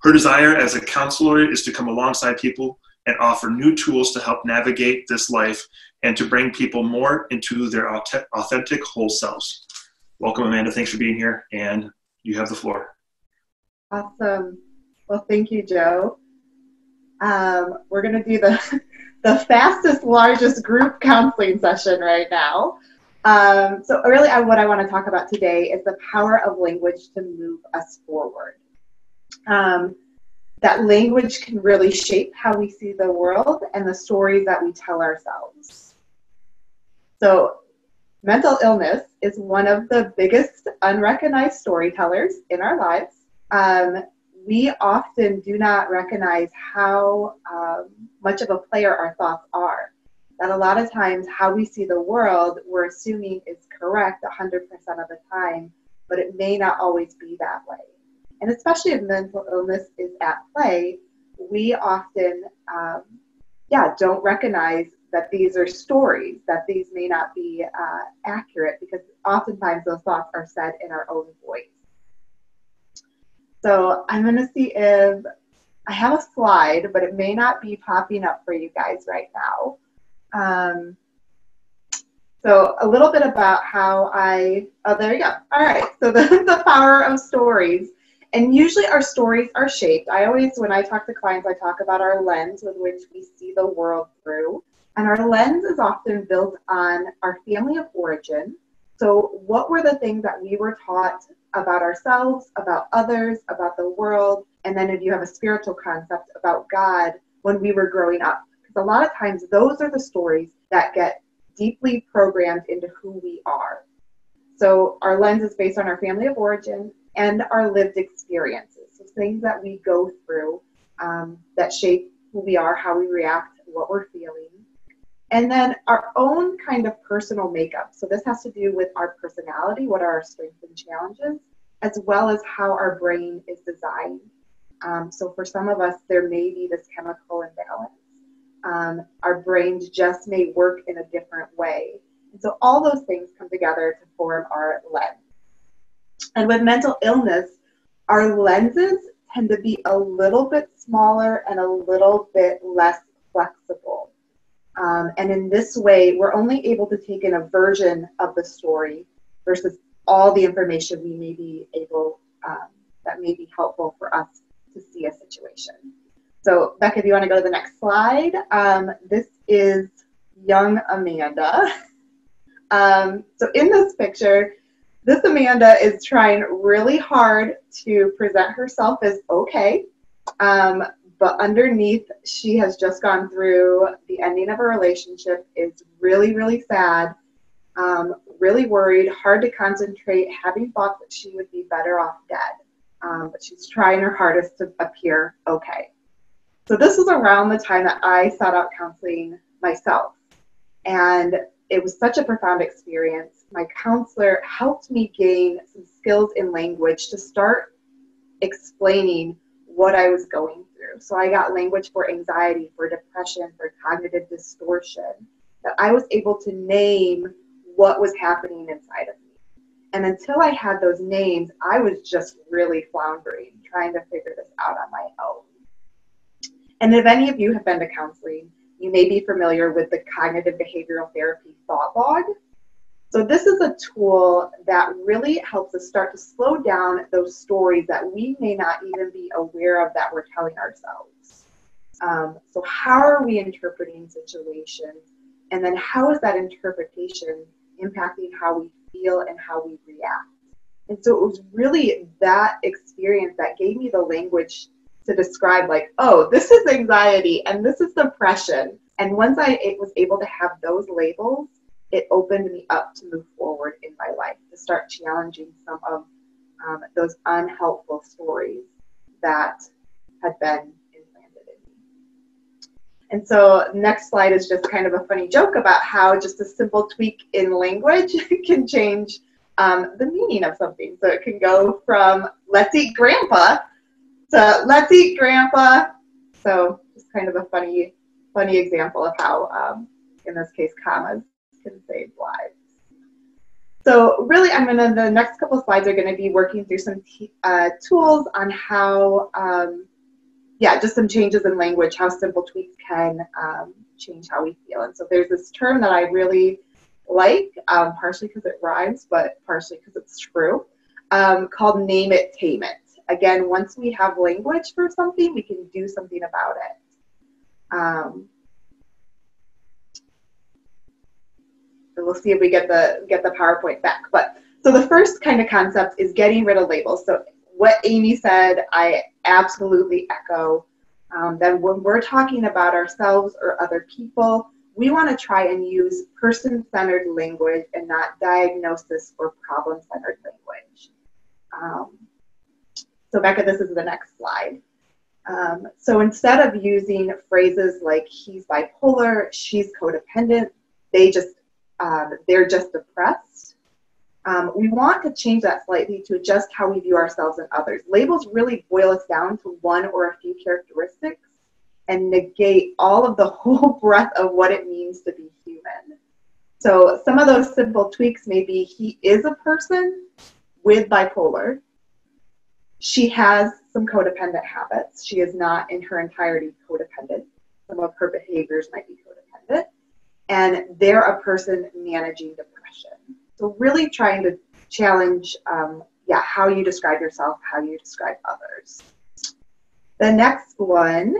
[SPEAKER 2] Her desire as a counselor is to come alongside people and offer new tools to help navigate this life and to bring people more into their authentic whole selves. Welcome, Amanda. Thanks for being here, and you have the floor.
[SPEAKER 6] Awesome. Well, thank you, Joe. We're going to do the fastest, largest group counseling session right now. So really what I want to talk about today is the power of language to move us forward. That language can really shape how we see the world and the stories that we tell ourselves. So mental illness is one of the biggest unrecognized storytellers in our lives. We often do not recognize how much of a player our thoughts are. That a lot of times how we see the world, we're assuming is correct 100% of the time, but it may not always be that way. And especially if mental illness is at play, we often don't recognize that these are stories, that these may not be accurate, because oftentimes those thoughts are said in our own voice. So I'm going to see if I have a slide, but it may not be popping up for you guys right now. So a little bit about how oh, there you go. All right, so the power of stories. And usually our stories are shaped. When I talk to clients, I talk about our lens with which we see the world through. And our lens is often built on our family of origin. So what were the things that we were taught about ourselves, about others, about the world, and then if you have a spiritual concept about God when we were growing up. Because a lot of times those are the stories that get deeply programmed into who we are. So our lens is based on our family of origin and our lived experiences. So things that we go through that shape who we are, how we react, what we're feeling. And then our own kind of personal makeup. So this has to do with our personality, what are our strengths and challenges, as well as how our brain is designed. So for some of us, there may be this chemical imbalance. Our brains just may work in a different way. And so all those things come together to form our lens. And with mental illness, our lenses tend to be a little bit smaller and a little bit less flexible. And in this way, we're only able to take in a version of the story versus all the information we may be able, that may be helpful for us to see a situation. So Becca, if you want to go to the next slide, this is young Amanda. So in this picture, this Amanda is trying really hard to present herself as okay, but underneath, she has just gone through the ending of a relationship, is really, really sad, really worried, hard to concentrate, having thought that she would be better off dead. But she's trying her hardest to appear okay. So this was around the time that I sought out counseling myself. And it was such a profound experience. My counselor helped me gain some skills in language to start explaining what I was going through. So I got language for anxiety, for depression, for cognitive distortion, that I was able to name what was happening inside of me. And until I had those names, I was just really floundering, trying to figure this out on my own. And if any of you have been to counseling, you may be familiar with the cognitive behavioral therapy thought log. So this is a tool that really helps us start to slow down those stories that we may not even be aware of that we're telling ourselves. So how are we interpreting situations? And then how is that interpretation impacting how we feel and how we react? And so it was really that experience that gave me the language to describe, like, oh, this is anxiety and this is depression. And once I was able to have those labels, it opened me up to move forward in my life, to start challenging some of those unhelpful stories that had been implanted in me. And so next slide is just kind of a funny joke about how just a simple tweak in language can change the meaning of something. So it can go from let's eat grandpa to let's eat grandpa. So just kind of a funny example of how, in this case, commas can save lives. So really, the next couple of slides are going to be working through some tools on how, just some changes in language, how simple tweaks can change how we feel. And so there's this term that I really like, partially because it rhymes, but partially because it's true, called name it, tame it. Again, once we have language for something, we can do something about it. So we'll see if we get the PowerPoint back. But so the first kind of concept is getting rid of labels. So what Amy said, I absolutely echo. That when we're talking about ourselves or other people, we want to try and use person-centered language and not diagnosis or problem-centered language. So Becca, this is the next slide. So instead of using phrases like he's bipolar, she's codependent, they're just depressed, we want to change that slightly to adjust how we view ourselves and others. Labels really boil us down to one or a few characteristics and negate all of the whole breadth of what it means to be human. So some of those simple tweaks may be he is a person with bipolar. She has some codependent habits. She is not in her entirety codependent. Some of her behaviors might be codependent. And they're a person managing depression. So really trying to challenge how you describe yourself, how you describe others. The next one,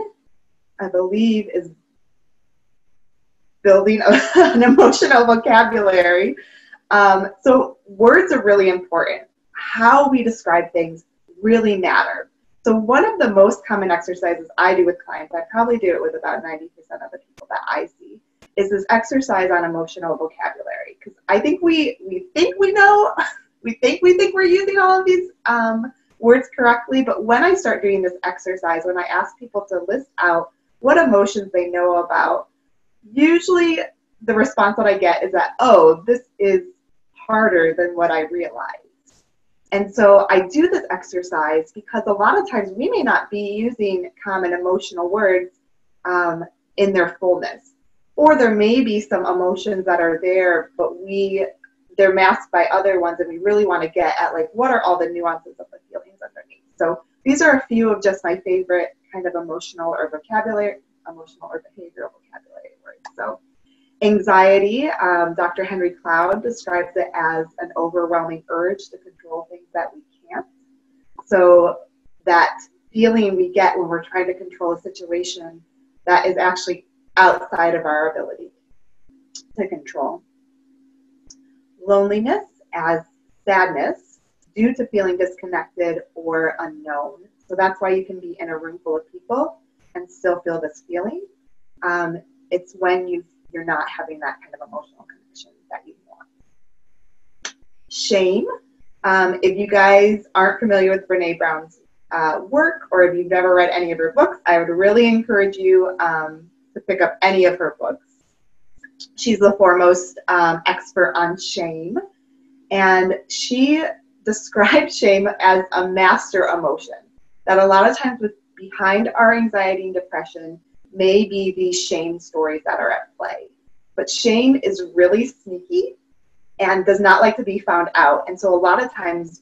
[SPEAKER 6] I believe, is building an emotional vocabulary. So words are really important. How we describe things really matter. So one of the most common exercises I do with clients, I probably do it with about 90% of the people that I see, is this exercise on emotional vocabulary. Because I think we think we know, we think we're using all of these words correctly, but when I start doing this exercise, when I ask people to list out what emotions they know about, usually the response that I get is that, oh, this is harder than what I realized. And so I do this exercise because a lot of times we may not be using common emotional words in their fullness. Or there may be some emotions that are there, but they're masked by other ones, and we really want to get at, like, what are all the nuances of the feelings underneath. So these are a few of just my favorite kind of emotional or behavioral vocabulary words. So anxiety, Dr. Henry Cloud describes it as an overwhelming urge to control things that we can't. So that feeling we get when we're trying to control a situation that is actually outside of our ability to control. Loneliness as sadness due to feeling disconnected or unknown. So that's why you can be in a room full of people and still feel this feeling. It's when you're not having that kind of emotional connection that you want. Shame. If you guys aren't familiar with Brene Brown's work, or if you've never read any of her books, I would really encourage you to pick up any of her books. She's the foremost expert on shame, and she describes shame as a master emotion, that a lot of times behind our anxiety and depression may be these shame stories that are at play. But shame is really sneaky and does not like to be found out. And so a lot of times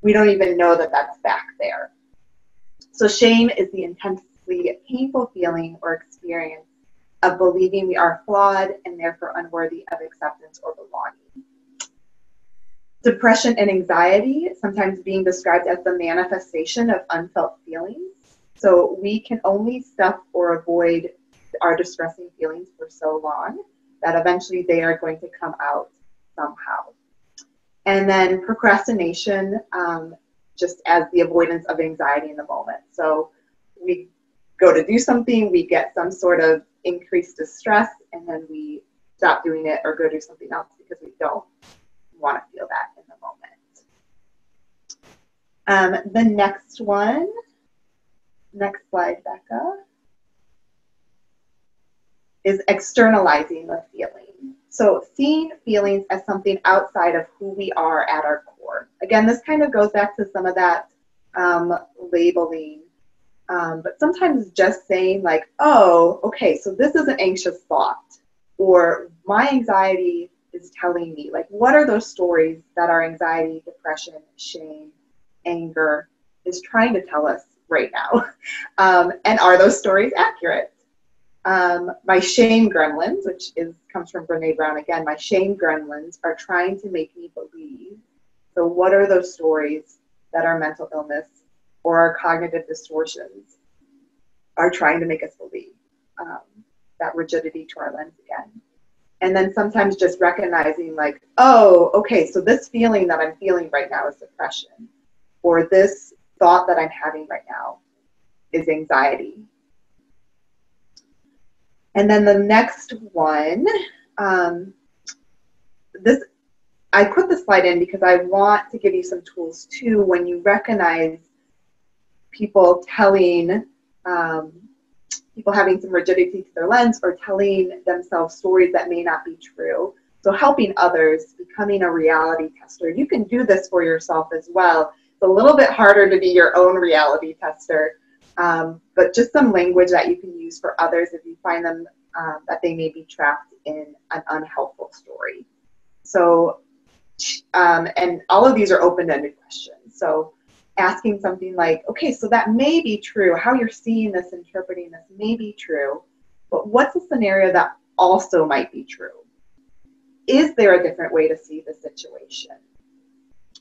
[SPEAKER 6] we don't even know that that's back there. So shame is the intensely painful feeling or experience of believing we are flawed and therefore unworthy of acceptance or belonging. Depression and anxiety, sometimes being described as the manifestation of unfelt feelings. So we can only stuff or avoid our distressing feelings for so long that eventually they are going to come out somehow. And then procrastination, just as the avoidance of anxiety in the moment. So we go to do something, we get some sort of increased distress, and then we stop doing it or go do something else because we don't want to feel that in the moment. The next one, next slide, Becca, is externalizing the feeling. So seeing feelings as something outside of who we are at our core. Again, this kind of goes back to some of that labeling, but sometimes just saying like, oh, okay, so this is an anxious thought, or my anxiety is telling me, like, what are those stories that our anxiety, depression, shame, anger is trying to tell us right now? And are those stories accurate? My shame gremlins, which comes from Brene Brown again, my shame gremlins are trying to make me believe. So what are those stories that our mental illness or our cognitive distortions are trying to make us believe? That rigidity to our lens again. And then sometimes just recognizing like, oh, okay, so this feeling that I'm feeling right now is depression, or this thought that I'm having right now is anxiety. And then the next one, I put the slide in because I want to give you some tools too when you recognize people telling, people having some rigidity to their lens or telling themselves stories that may not be true. So helping others, becoming a reality tester. You can do this for yourself as well. It's a little bit harder to be your own reality tester, but just some language that you can use for others if you find them that they may be trapped in an unhelpful story. So, and all of these are open-ended questions. So asking something like, okay, so that may be true. How you're seeing this, interpreting this may be true, but what's a scenario that also might be true? Is there a different way to see the situation?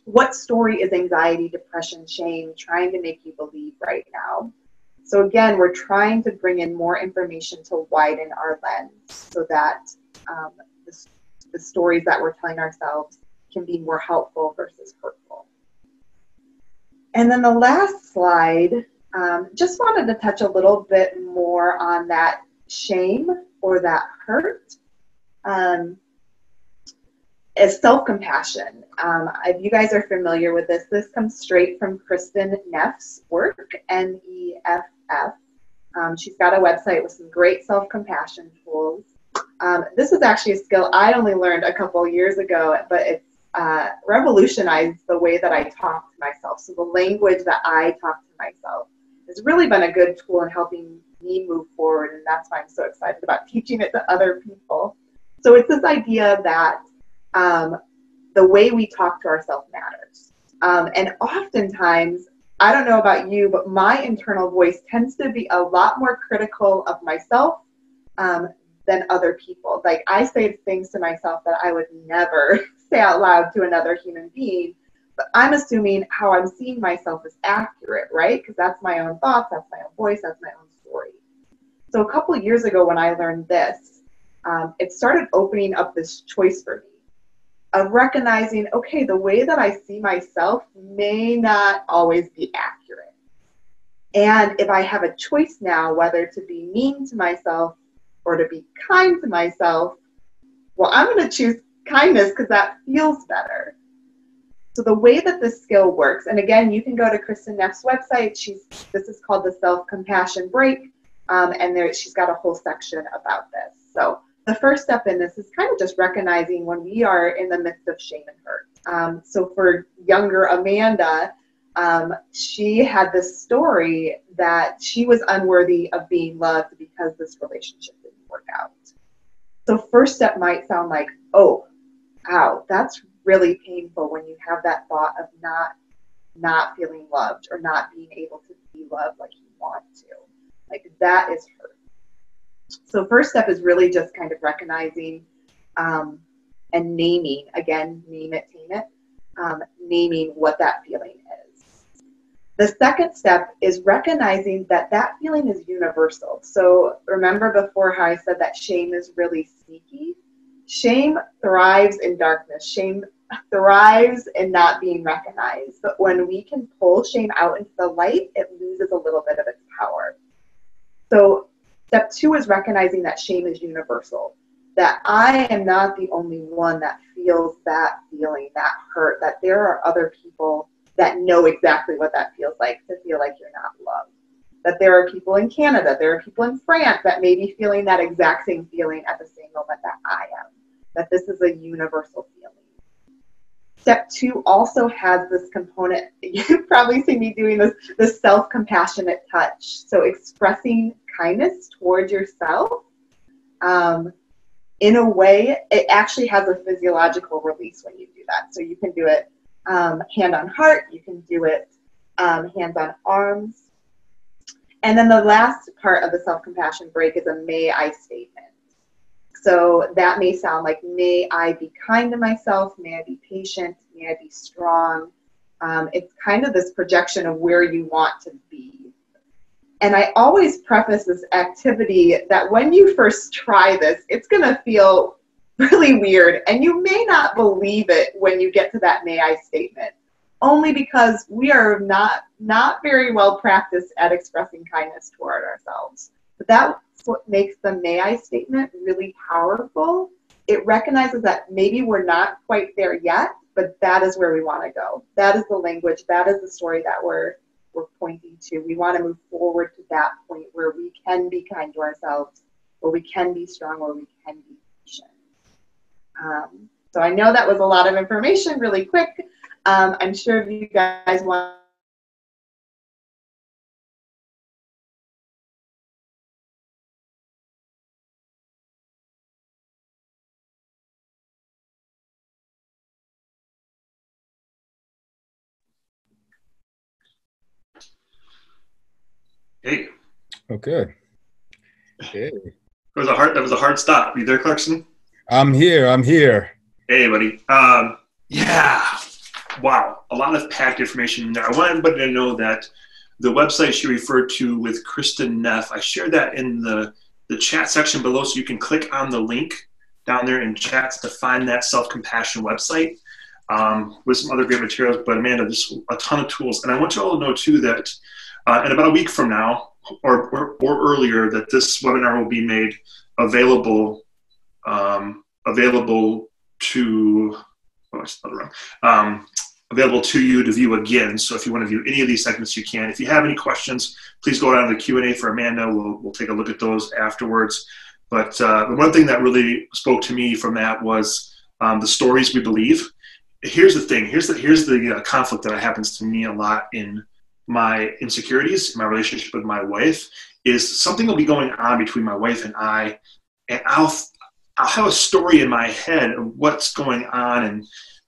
[SPEAKER 6] What story is anxiety, depression, shame trying to make you believe right now? So again, we're trying to bring in more information to widen our lens so that the stories that we're telling ourselves can be more helpful versus hurtful. And then the last slide, just wanted to touch a little bit more on that shame or that hurt. As self-compassion. If you guys are familiar with this comes straight from Kristen Neff's work, N-E-F-F. She's got a website with some great self-compassion tools. This is actually a skill I only learned a couple years ago, but it's revolutionized the way that I talk to myself. So the language that I talk to myself has really been a good tool in helping me move forward, and that's why I'm so excited about teaching it to other people. So it's this idea that the way we talk to ourselves matters. And oftentimes, I don't know about you, but my internal voice tends to be a lot more critical of myself than other people. Like, I say things to myself that I would never say out loud to another human being, but I'm assuming how I'm seeing myself is accurate, right? Because that's my own thoughts, that's my own voice, that's my own story. So a couple of years ago when I learned this, it started opening up this choice for me of recognizing, okay, the way that I see myself may not always be accurate. And if I have a choice now whether to be mean to myself or to be kind to myself, well, I'm going to choose kindness because that feels better. So the way that this skill works, and again, you can go to Kristen Neff's website. This is called the Self-Compassion Break, and she's got a whole section about this. So the first step in this is kind of just recognizing when we are in the midst of shame and hurt. So for younger Amanda, she had this story that she was unworthy of being loved because this relationship didn't work out. So first step might sound like, oh, ow, that's really painful when you have that thought of not feeling loved or not being able to be loved like you want to. Like, that is hurt. So first step is really just kind of recognizing and naming, again, name it, tame it, naming what that feeling is. The second step is recognizing that that feeling is universal. So remember before how I said that shame is really sneaky? Shame thrives in darkness. Shame thrives in not being recognized. But when we can pull shame out into the light, it loses a little bit of its power. So step 2 is recognizing that shame is universal, that I am not the only one that feels that feeling, that hurt, that there are other people that know exactly what that feels like, to feel like you're not loved. That there are people in Canada, there are people in France that may be feeling that exact same feeling at the same moment that I am. That this is a universal feeling. Step 2 also has this component, you've probably seen me doing this self-compassionate touch. So expressing kindness towards yourself, in a way, it actually has a physiological release when you do that. So you can do it hand on heart, you can do it hands on arms. And then the last part of the self-compassion break is a may I statement. So that may sound like, may I be kind to myself, may I be patient, may I be strong. It's kind of this projection of where you want to be. And I always preface this activity that when you first try this, it's going to feel really weird. And you may not believe it when you get to that may I statement, only because we are not very well practiced at expressing kindness toward ourselves. But that's what makes the may I statement really powerful. It recognizes that maybe we're not quite there yet, but that is where we want to go. That is the language, that is the story that we're pointing to. We want to move forward to that point where we can be kind to ourselves, where we can be strong, where we can be patient. So I know that was a lot of information really quick. I'm sure if you guys want
[SPEAKER 2] Hey.
[SPEAKER 3] Okay. Hey.
[SPEAKER 2] That was a hard stop. You there, Clarkson?
[SPEAKER 3] I'm here.
[SPEAKER 2] Hey, buddy. Yeah. Wow. A lot of packed information in there. I want everybody to know that the website she referred to with Kristen Neff, I shared that in the chat section below, so you can click on the link down there in chats to find that self-compassion website with some other great materials. But Amanda, just a ton of tools. And I want you all to know too that in about a week from now or earlier, that this webinar will be made available to available to you to view again. So if you want to view any of these segments, you can. If you have any questions, please go down to the Q&A for Amanda. We'll take a look at those afterwards. But the one thing that really spoke to me from that was the stories we believe. Here's the thing. Here's the conflict that happens to me a lot in my insecurities, in my relationship with my wife, is something will be going on between my wife and I, and I'll have a story in my head of what's going on, and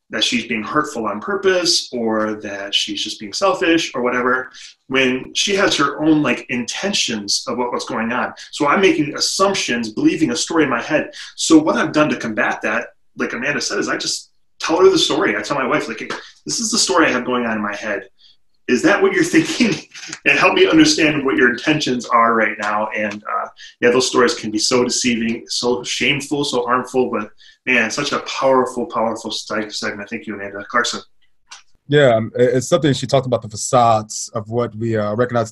[SPEAKER 2] that she's being hurtful on purpose, or that she's just being selfish or whatever, when she has her own intentions of what's going on. So I'm making assumptions, believing a story in my head. So what I've done to combat that, like Amanda said, is I just tell her the story. I tell my wife, hey, this is the story I have going on in my head. Is that what you're thinking? And help me understand what your intentions are right now. And yeah, those stories can be so deceiving, so shameful, so harmful, but man, such a powerful, powerful segment. Thank you, Amanda. Clarkson.
[SPEAKER 3] Yeah, it's something she talked about, the facades of what we recognize,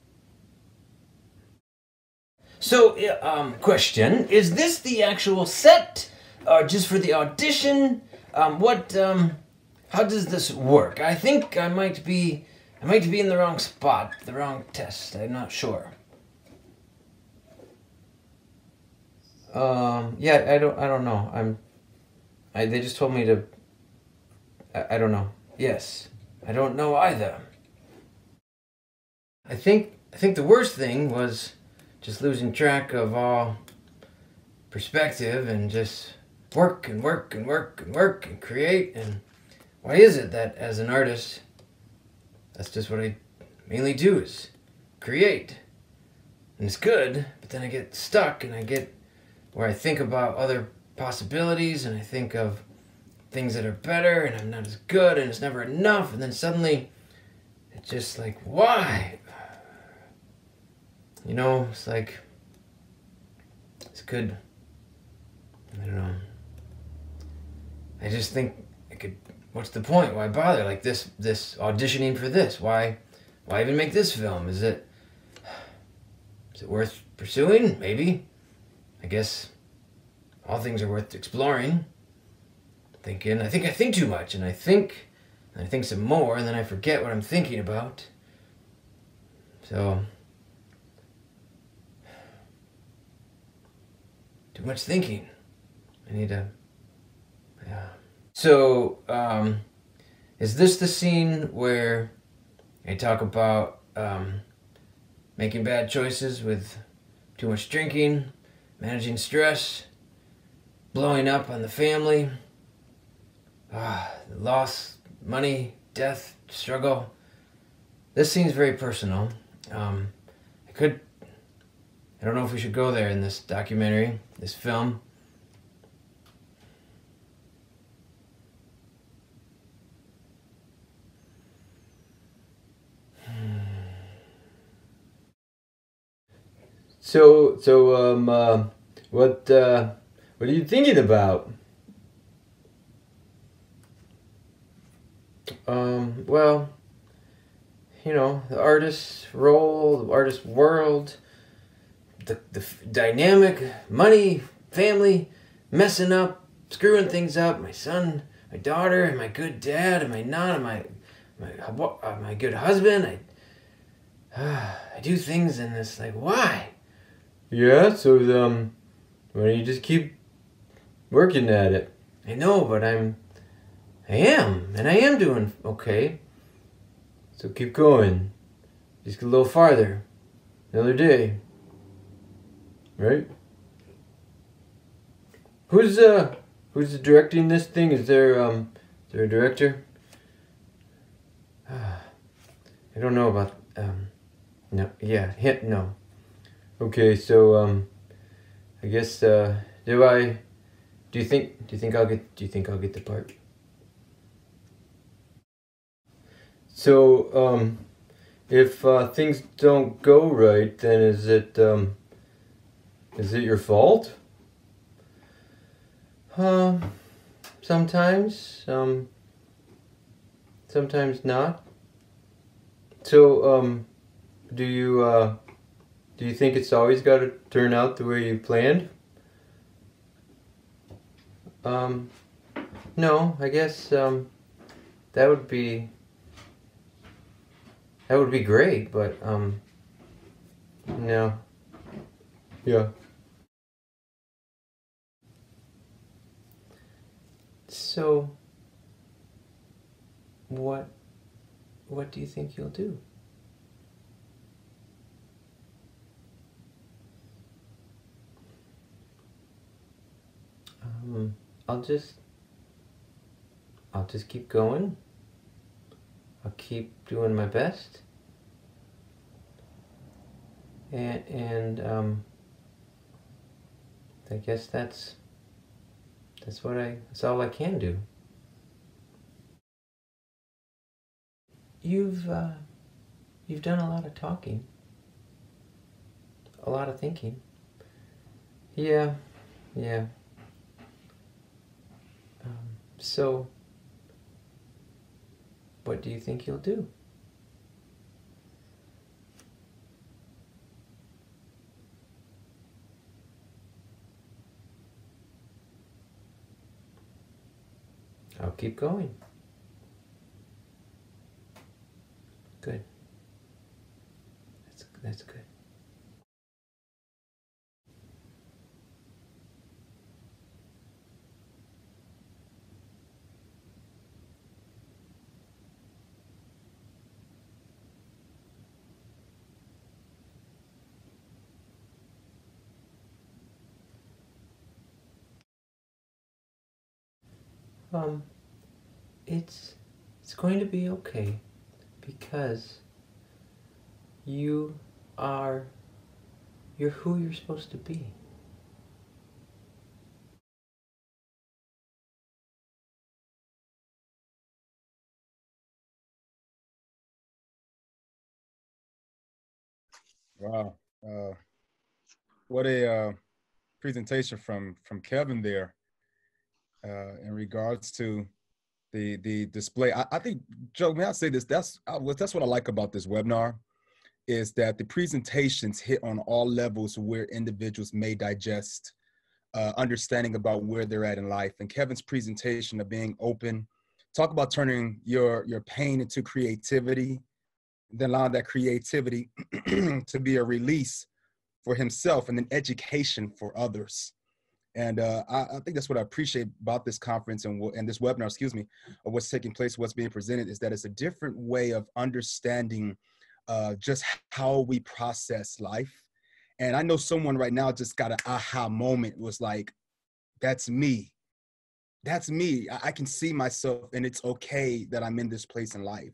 [SPEAKER 7] So, question, is this the actual set, or just for the audition? How does this work? I think I might be in the wrong spot, the wrong test, I'm not sure. Yeah, I don't know, they just told me to, I don't know, yes, I don't know either. I think the worst thing was just losing track of all perspective and just work and work and work and work and create. And why is it that as an artist, that's just what I mainly do, is create? And it's good, but then I get stuck and I get where I think about other possibilities and I think of things that are better and I'm not as good and it's never enough, and then suddenly it's just like, why? You know, it's like, it's good. I don't know. I just think I could, what's the point? Why bother? Like this auditioning for this? Why even make this film? Is it worth pursuing? Maybe. I guess all things are worth exploring. I think I think too much, and I think some more, and then I forget what I'm thinking about. So, too much thinking. I need to, yeah. So, is this the scene where I talk about making bad choices with too much drinking, managing stress, blowing up on the family, loss, money, death, struggle? This scene's very personal. I don't know if we should go there in this documentary, this film. So, what are you thinking about? Well, you know, the artist's role, the artist's world, the dynamic, money, family, messing up, screwing things up, my son, my daughter, am I a good dad, am I not, am I a good husband, I do things and it's like, why? Yeah, so, why don't you just keep working at it? I know, but I am doing okay. So keep going. Just get a little farther. Another day. Right? Who's directing this thing? Is there a director? I don't know about, no, yeah, no. Okay, so, I guess, do you think I'll get the part? So, if things don't go right, then is it your fault? Sometimes, sometimes not. So, do you think it's always got to turn out the way you planned? No, I guess, that would be great, but, no. Yeah. So, what do you think you'll do? I'll just keep going. I'll keep doing my best. And I guess that's all I can do. You've done a lot of talking. A lot of thinking. Yeah. So, what do you think you'll do? I'll keep going. Good. That's good. It's going to be okay because you're who you're supposed to be.
[SPEAKER 3] Wow. What a presentation from Kevin there in regards to the display. I think, Joe, may I say this? That's what I like about this webinar, is that the presentations hit on all levels where individuals may digest understanding about where they're at in life. And Kevin's presentation of being open, talk about turning your pain into creativity, then allow that creativity to be a release for himself and an education for others. And I think that's what I appreciate about this conference and this webinar, excuse me, of what's taking place, what's being presented, is that it's a different way of understanding just how we process life. And I know someone right now just got an aha moment, was like, that's me. That's me. I can see myself, and it's okay that I'm in this place in life.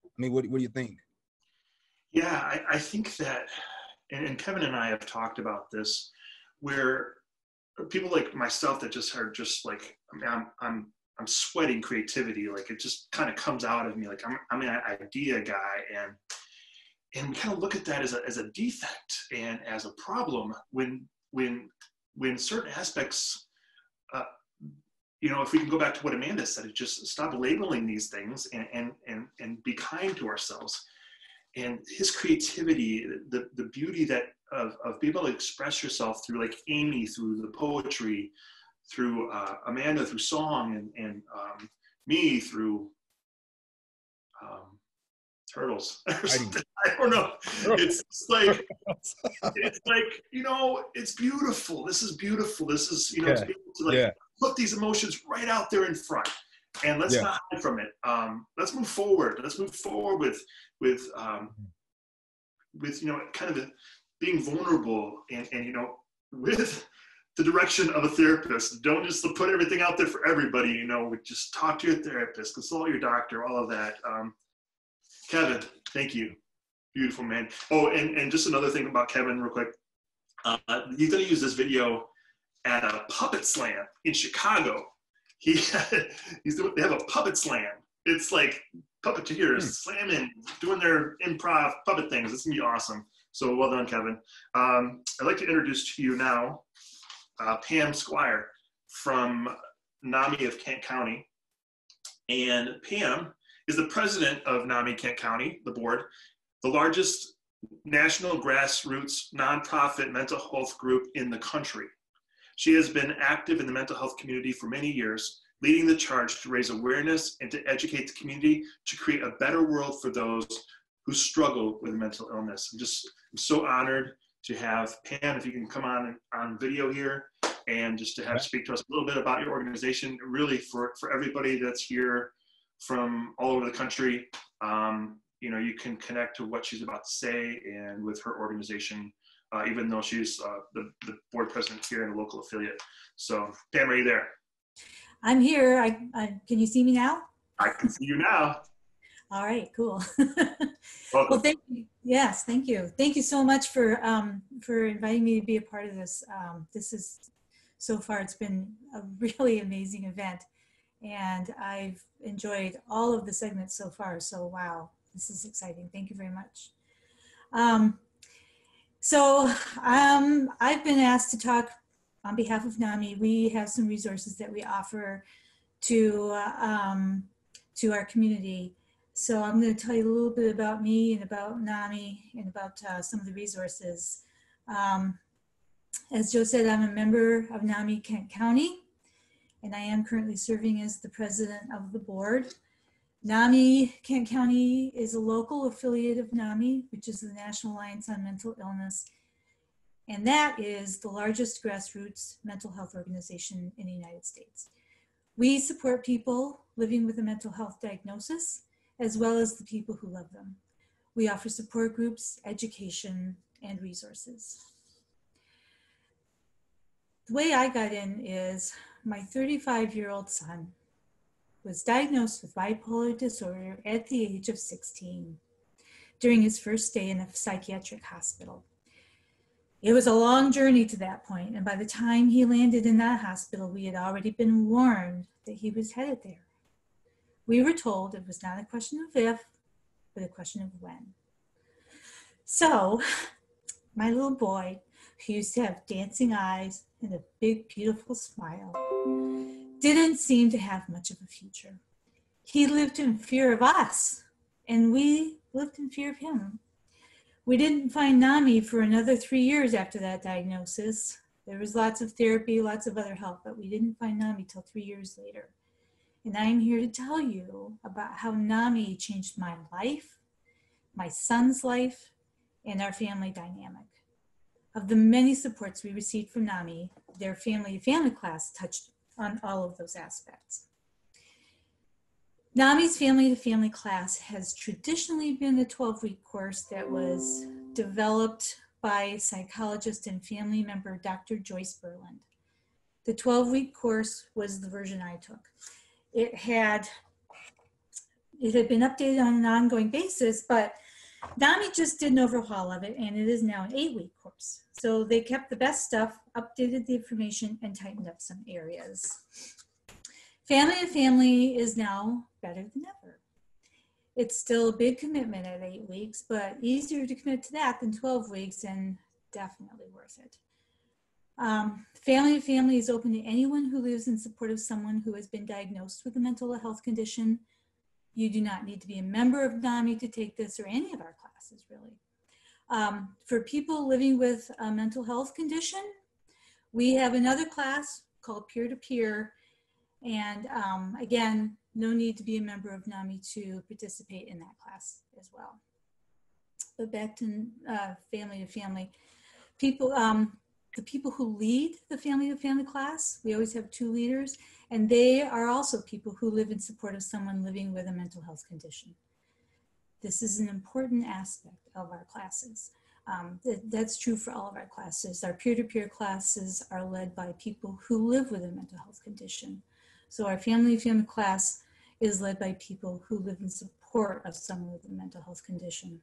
[SPEAKER 3] I mean, what do you think?
[SPEAKER 2] Yeah, I think that, and Kevin and I have talked about this, where people like myself that just are just like, I mean, I'm sweating creativity. Like it just kind of comes out of me. Like I'm an idea guy, and we kind of look at that as a defect and as a problem when certain aspects, you know, if we can go back to what Amanda said, it just stop labeling these things and be kind to ourselves. And his creativity, the beauty that of being able to express yourself through, like Amy, through the poetry, through Amanda, through song, and me through turtles. I don't know. It's like, you know, it's beautiful. This is beautiful. This is, you know, to be able to like put these emotions right out there in front, and let's not hide from it. Let's move forward. Let's move forward with you know, kind of being vulnerable and you know, with the direction of a therapist. Don't just put everything out there for everybody, you know, just talk to your therapist, consult your doctor, all of that. Kevin, thank you. Beautiful, man. Oh, and just another thing about Kevin real quick. He's gonna use this video at a puppet slam in Chicago. They have a puppet slam. It's like puppeteers slamming, doing their improv puppet things. It's gonna be awesome. So well done, Kevin. I'd like to introduce to you now Pam Squire from NAMI of Kent County. And Pam is the president of NAMI Kent County, the board, the largest national grassroots nonprofit mental health group in the country. She has been active in the mental health community for many years, leading the charge to raise awareness and to educate the community to create a better world for those who struggle with mental illness. I'm so honored to have Pam, if you can come on video here, and just to have speak to us a little bit about your organization, really for everybody that's here from all over the country. You know, you can connect to what she's about to say and with her organization, even though she's the board president here in a local affiliate. So Pam, are you there?
[SPEAKER 8] I'm here. Can you see me now?
[SPEAKER 2] I can see you now.
[SPEAKER 8] All right, cool.
[SPEAKER 2] Welcome.
[SPEAKER 8] Well, thank you. Yes, thank you. Thank you so much for inviting me to be a part of this. This is, so far, it's been a really amazing event, and I've enjoyed all of the segments so far. So wow, this is exciting. Thank you very much. I've been asked to talk on behalf of NAMI. We have some resources that we offer to our community. So I'm going to tell you a little bit about me and about NAMI and about some of the resources. As Joe said, I'm a member of NAMI Kent County, and I am currently serving as the president of the board. NAMI, Kent County is a local affiliate of NAMI, which is the National Alliance on Mental Illness, and that is the largest grassroots mental health organization in the United States. We support people living with a mental health diagnosis, as well as the people who love them. We offer support groups, education, and resources. The way I got in is my 35-year-old son was diagnosed with bipolar disorder at the age of 16 during his first day in a psychiatric hospital. It was a long journey to that point, and by the time he landed in that hospital, we had already been warned that he was headed there. We were told it was not a question of if, but a question of when. So, my little boy, who used to have dancing eyes and a big, beautiful smile, didn't seem to have much of a future. He lived in fear of us, and we lived in fear of him. We didn't find NAMI for another 3 years after that diagnosis. There was lots of therapy, lots of other help, but we didn't find NAMI till 3 years later. And I'm here to tell you about how NAMI changed my life, my son's life, and our family dynamic. Of the many supports we received from NAMI, their family-to-family class touched on all of those aspects. NAMI's family-to-family class has traditionally been a 12-week course that was developed by psychologist and family member Dr. Joyce Berland. The 12-week course was the version I took. It had been updated on an ongoing basis, but NAMI just did an overhaul of it, and it is now an 8-week course. So they kept the best stuff, updated the information, and tightened up some areas. Family to family is now better than ever. It's still a big commitment at 8 weeks, but easier to commit to that than 12 weeks, and definitely worth it. Family to family is open to anyone who lives in support of someone who has been diagnosed with a mental health condition. You do not need to be a member of NAMI to take this or any of our classes, really. For people living with a mental health condition, we have another class called Peer-to-Peer, and again, no need to be a member of NAMI to participate in that class as well. But back to family to family, the people who lead the family-to-family class, we always have 2 leaders, and they are also people who live in support of someone living with a mental health condition. This is an important aspect of our classes. That's true for all of our classes. Our peer-to-peer classes are led by people who live with a mental health condition. So our family-to-family class is led by people who live in support of someone with a mental health condition.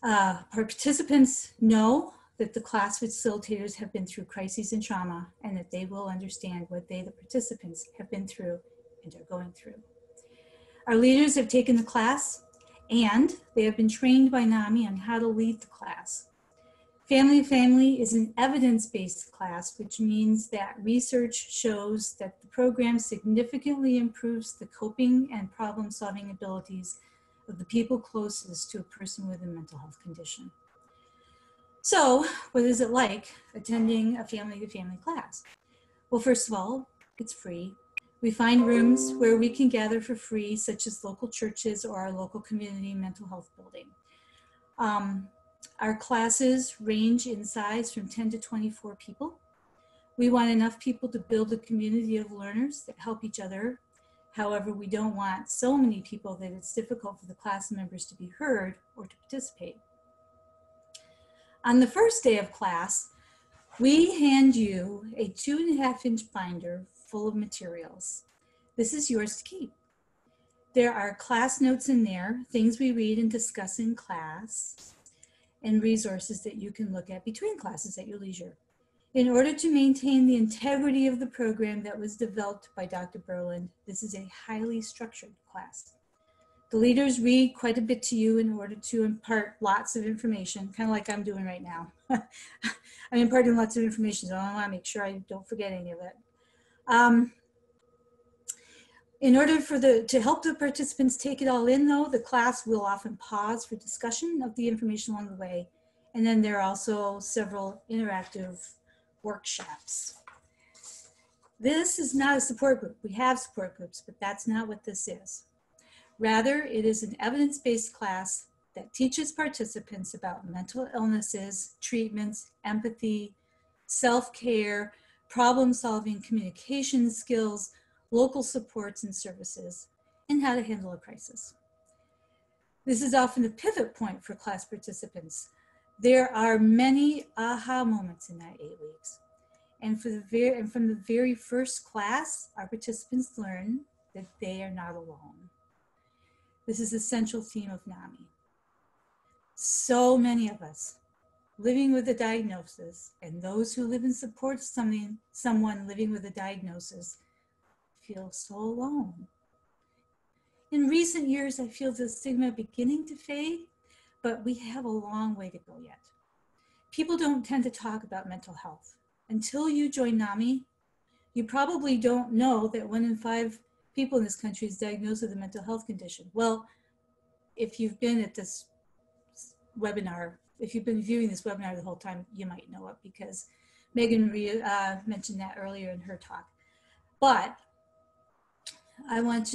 [SPEAKER 8] Our participants know that the class facilitators have been through crises and trauma, and that they will understand what they, the participants, have been through and are going through. Our leaders have taken the class, and they have been trained by NAMI on how to lead the class. Family to Family is an evidence-based class, which means that research shows that the program significantly improves the coping and problem-solving abilities of the people closest to a person with a mental health condition. So, what is it like attending a family-to-family class? Well, first of all, it's free. We find rooms where we can gather for free, such as local churches or our local community mental health building. Our classes range in size from 10 to 24 people. We want enough people to build a community of learners that help each other. However, we don't want so many people that it's difficult for the class members to be heard or to participate. On the first day of class, we hand you a 2.5-inch binder full of materials. This is yours to keep. There are class notes in there, things we read and discuss in class, and resources that you can look at between classes at your leisure. In order to maintain the integrity of the program that was developed by Dr. Berland, this is a highly structured class. The leaders read quite a bit to you in order to impart lots of information, kind of like I'm doing right now. I'm imparting lots of information, so I want to make sure I don't forget any of it. In order to help the participants take it all in, though, the class will often pause for discussion of the information along the way. And then there are also several interactive workshops. This is not a support group. We have support groups, but that's not what this is. Rather, it is an evidence-based class that teaches participants about mental illnesses, treatments, empathy, self-care, problem-solving, communication skills, local supports and services, and how to handle a crisis. This is often a pivot point for class participants. There are many aha moments in that 8 weeks. And from the very first class, our participants learn that they are not alone. This is the central theme of NAMI. So many of us living with a diagnosis, and those who live and support someone living with a diagnosis, feel so alone. In recent years, I feel the stigma beginning to fade, but we have a long way to go yet. People don't tend to talk about mental health. Until you join NAMI, you probably don't know that 1 in 5 people in this country is diagnosed with a mental health condition. Well, if you've been at this webinar, if you've been viewing this webinar the whole time, you might know it because Megan mentioned that earlier in her talk. But I want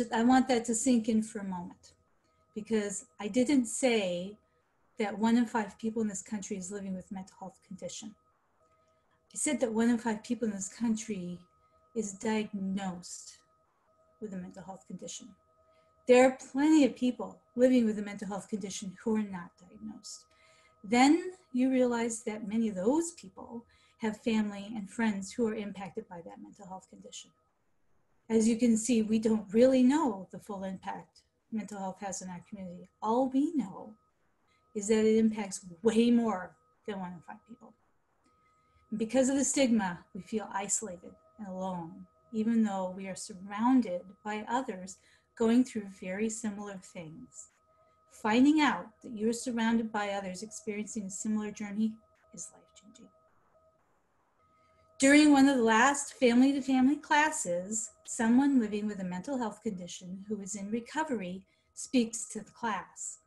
[SPEAKER 8] that to sink in for a moment, because I didn't say that 1 in 5 people in this country is living with mental health condition. I said that 1 in 5 people in this country is diagnosed with a mental health condition. There are plenty of people living with a mental health condition who are not diagnosed. Then you realize that many of those people have family and friends who are impacted by that mental health condition. As you can see, we don't really know the full impact mental health has in our community. All we know is that it impacts way more than 1 in 5 people. And because of the stigma, we feel isolated and alone, even though we are surrounded by others going through very similar things. Finding out that you're surrounded by others experiencing a similar journey is life-changing. During one of the last family-to-family classes, someone living with a mental health condition who is in recovery speaks to the class.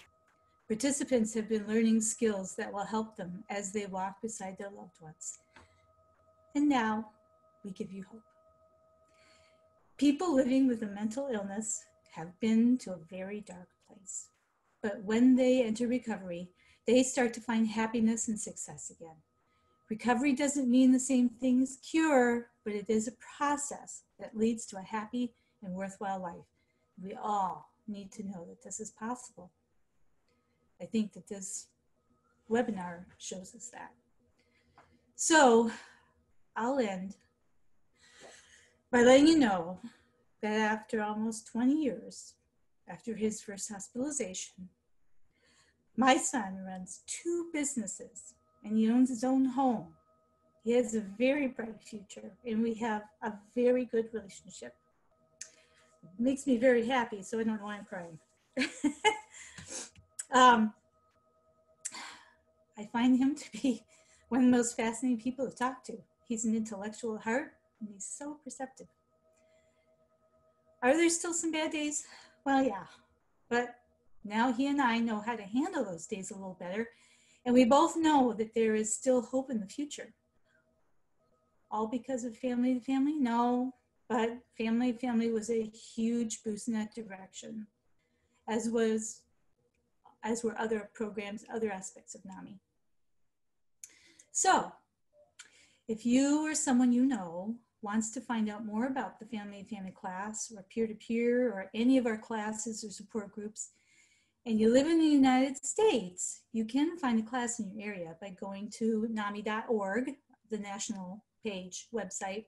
[SPEAKER 8] Participants have been learning skills that will help them as they walk beside their loved ones. And now we give you hope. People living with a mental illness have been to a very dark place. But when they enter recovery, they start to find happiness and success again. Recovery doesn't mean the same thing as cure, but it is a process that leads to a happy and worthwhile life. We all need to know that this is possible. I think that this webinar shows us that. So I'll end by letting you know that after almost 20 years, after his first hospitalization, my son runs 2 businesses and he owns his own home. He has a very bright future and we have a very good relationship. It makes me very happy, so I don't know why I'm crying. I find him to be one of the most fascinating people to talk to. He's an intellectual at heart and he's so perceptive. Are there still some bad days? Well, yeah, but now he and I know how to handle those days a little better, and we both know that there is still hope in the future. All because of family to family? No, but family to family was a huge boost in that direction, as were other programs, other aspects of NAMI. So, if you or someone you know wants to find out more about the family to family class or peer-to-peer or any of our classes or support groups, and you live in the United States, you can find a class in your area by going to NAMI.org, the national page website.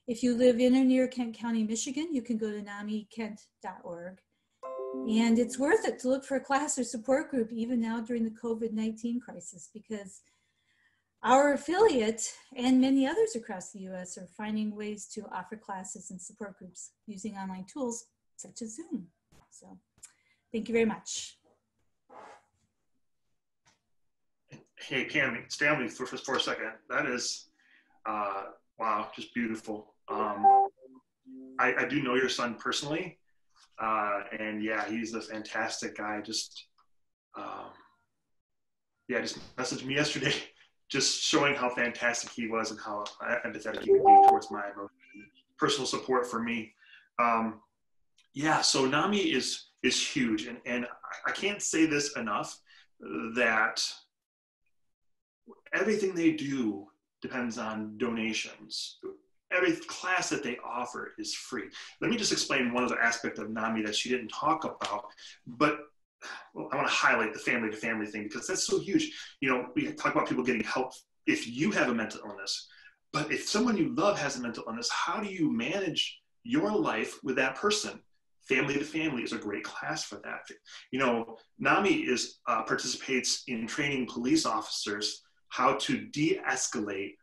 [SPEAKER 8] If you live in or near Kent County, Michigan, you can go to NAMIKent.org. And it's worth it to look for a class or support group even now during the COVID-19 crisis, because our affiliate and many others across the US are finding ways to offer classes and support groups using online tools such as Zoom. So thank you very much.
[SPEAKER 2] Hey, Pam, stay on me for a second. That is, wow, just beautiful. I do know your son personally, and yeah, he's a fantastic guy. Just messaged me yesterday, just showing how fantastic he was and how empathetic he could be towards my emotions. personal support for me. Yeah, so NAMI is huge, and I can't say this enough, that everything they do depends on donations. Every class that they offer is free. Let me just explain one other aspect of NAMI that she didn't talk about, but well, I want to highlight the family to family thing, because that's so huge. You know, we talk about people getting help if you have a mental illness, but if someone you love has a mental illness, how do you manage your life with that person? Family to family is a great class for that. You know, NAMI participates in training police officers how to de-escalate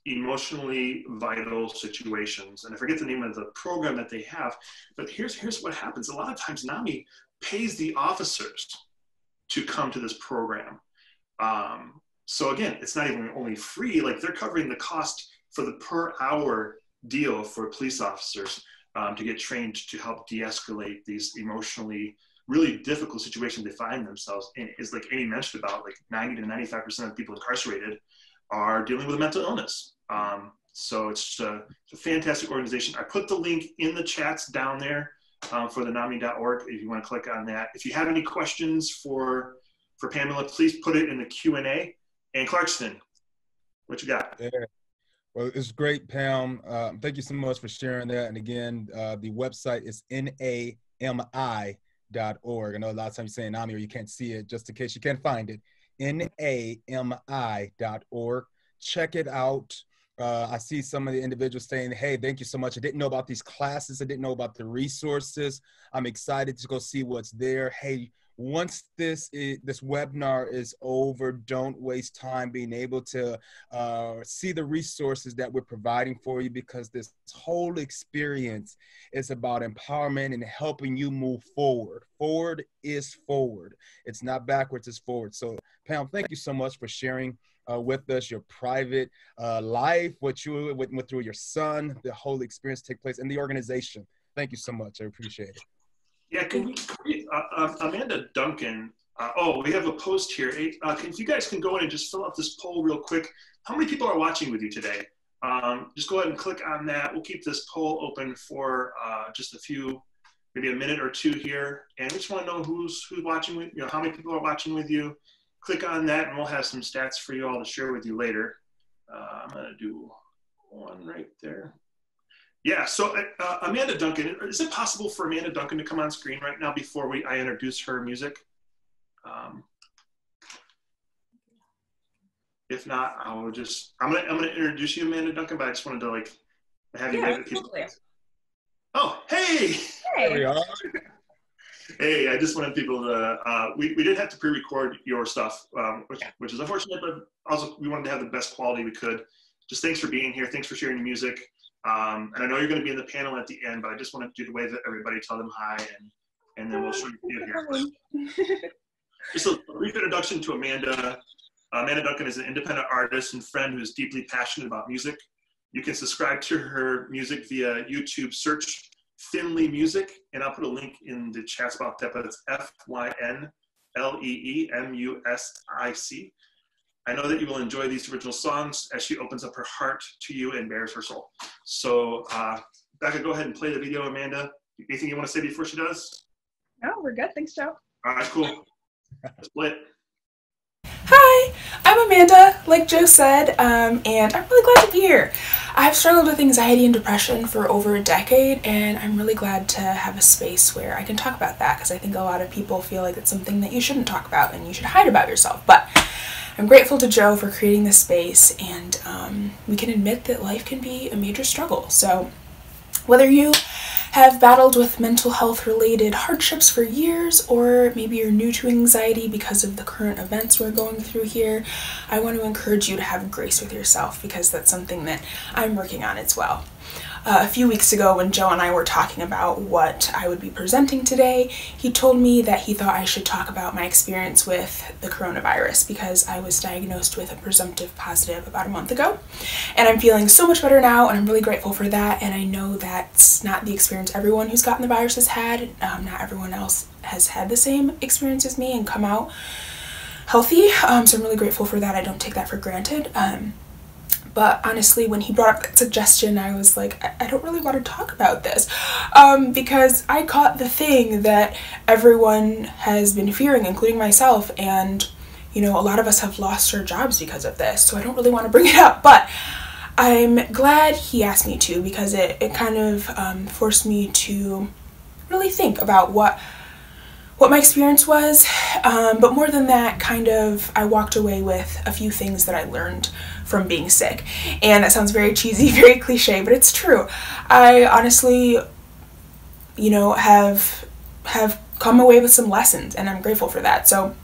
[SPEAKER 2] emotionally vital situations. And I forget the name of the program that they have, but here's what happens. A lot of times NAMI pays the officers to come to this program. So again, it's not even only free, like they're covering the cost for the per hour deal for police officers to get trained to help de-escalate these emotionally really difficult situations they find themselves in. Is like Amy mentioned about, like 90 to 95% of people incarcerated are dealing with a mental illness. So it's a fantastic organization. I put the link in the chats down there for the NAMI.org if you want to click on that. If you have any questions for Pamela, please put it in the Q&A. And Clarkston, what you got?
[SPEAKER 3] Yeah. Well, it's great, Pam. Thank you so much for sharing that. And again, the website is NAMI.org. I know a lot of times you're saying NAMI or you can't see it, just in case you can't find it. NAMI.org. Check it out. I see some of the individuals saying, hey, thank you so much. I didn't know about these classes. I didn't know about the resources. I'm excited to go see what's there. Hey, once this webinar is over, don't waste time being able to see the resources that we're providing for you, because this whole experience is about empowerment and helping you move forward. Forward is forward. It's not backwards, it's forward. So Pam, thank you so much for sharing with us your private life, what you went through your son, the whole experience take place, and the organization. Thank you so much. I appreciate it.
[SPEAKER 2] Yeah, can we Amanda Duncan, we have a post here. If you guys can go in and just fill out this poll real quick. How many people are watching with you today? Just go ahead and click on that. We'll keep this poll open for just a few, maybe a minute or two here. And we just want to know who's watching with you, how many people are watching with you. Click on that and we'll have some stats for you all to share with you later. I'm going to do one right there. Yeah, so Amanda Duncan, is it possible for Amanda Duncan to come on screen right now before I introduce her music? If not, I'm gonna introduce you, Amanda Duncan, but I just wanted to have you make people. Oh, hey!
[SPEAKER 3] There we are.
[SPEAKER 2] Hey, I just wanted people to, we did have to pre-record your stuff, which is unfortunate, but also we wanted to have the best quality we could. Just thanks for being here. Thanks for sharing your music. And I know you're going to be in the panel at the end, but I just wanted to do the way that everybody, tell them hi, and then we'll show you here. Just a brief introduction to Amanda. Amanda Duncan is an independent artist and friend who is deeply passionate about music. You can subscribe to her music via YouTube. Search Finley Music, and I'll put a link in the chats about that, but it's FYNLEEMUSIC. I know that you will enjoy these original songs as she opens up her heart to you and bares her soul. So, Becca, go ahead and play the video, Amanda. Anything you want to say before she does?
[SPEAKER 9] No, we're good. Thanks, Joe.
[SPEAKER 2] All right, cool. Let's play it.
[SPEAKER 1] Hi, I'm Amanda, like Joe said, and I'm really glad to be here. I've struggled with anxiety and depression for over a decade, and I'm really glad to have a space where I can talk about that, because I think a lot of people feel like it's something that you shouldn't talk about and you should hide about yourself. But I'm grateful to Joe for creating this space, and we can admit that life can be a major struggle. So whether you have battled with mental health related hardships for years, or maybe you're new to anxiety because of the current events we're going through here, I want to encourage you to have grace with yourself, because that's something that I'm working on as well. A few weeks ago, when Joe and I were talking about what I would be presenting today, he told me that he thought I should talk about my experience with the coronavirus, because I was diagnosed with a presumptive positive about a month ago. And I'm feeling so much better now, and I'm really grateful for that. And I know that's not the experience everyone who's gotten the virus has had. Not everyone else has had the same experience as me and come out healthy. So I'm really grateful for that. I don't take that for granted. But honestly, when he brought up that suggestion, I was like, I don't really want to talk about this, because I caught the thing that everyone has been fearing, including myself, and you know, a lot of us have lost our jobs because of this, so I don't really want to bring it up, but I'm glad he asked me to, because it kind of forced me to really think about what my experience was, but more than that, kind of, I walked away with a few things that I learned from being sick. And that sounds very cheesy, very cliche, but it's true. I honestly, you know, have come away with some lessons, and I'm grateful for that. So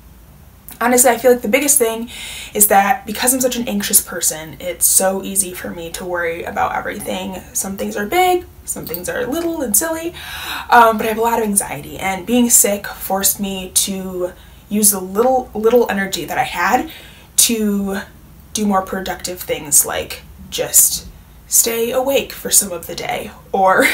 [SPEAKER 1] honestly, I feel like the biggest thing is that because I'm such an anxious person, it's so easy for me to worry about everything. Some things are big, some things are little and silly, but I have a lot of anxiety, and being sick forced me to use the little energy that I had to do more productive things, like just stay awake for some of the day, or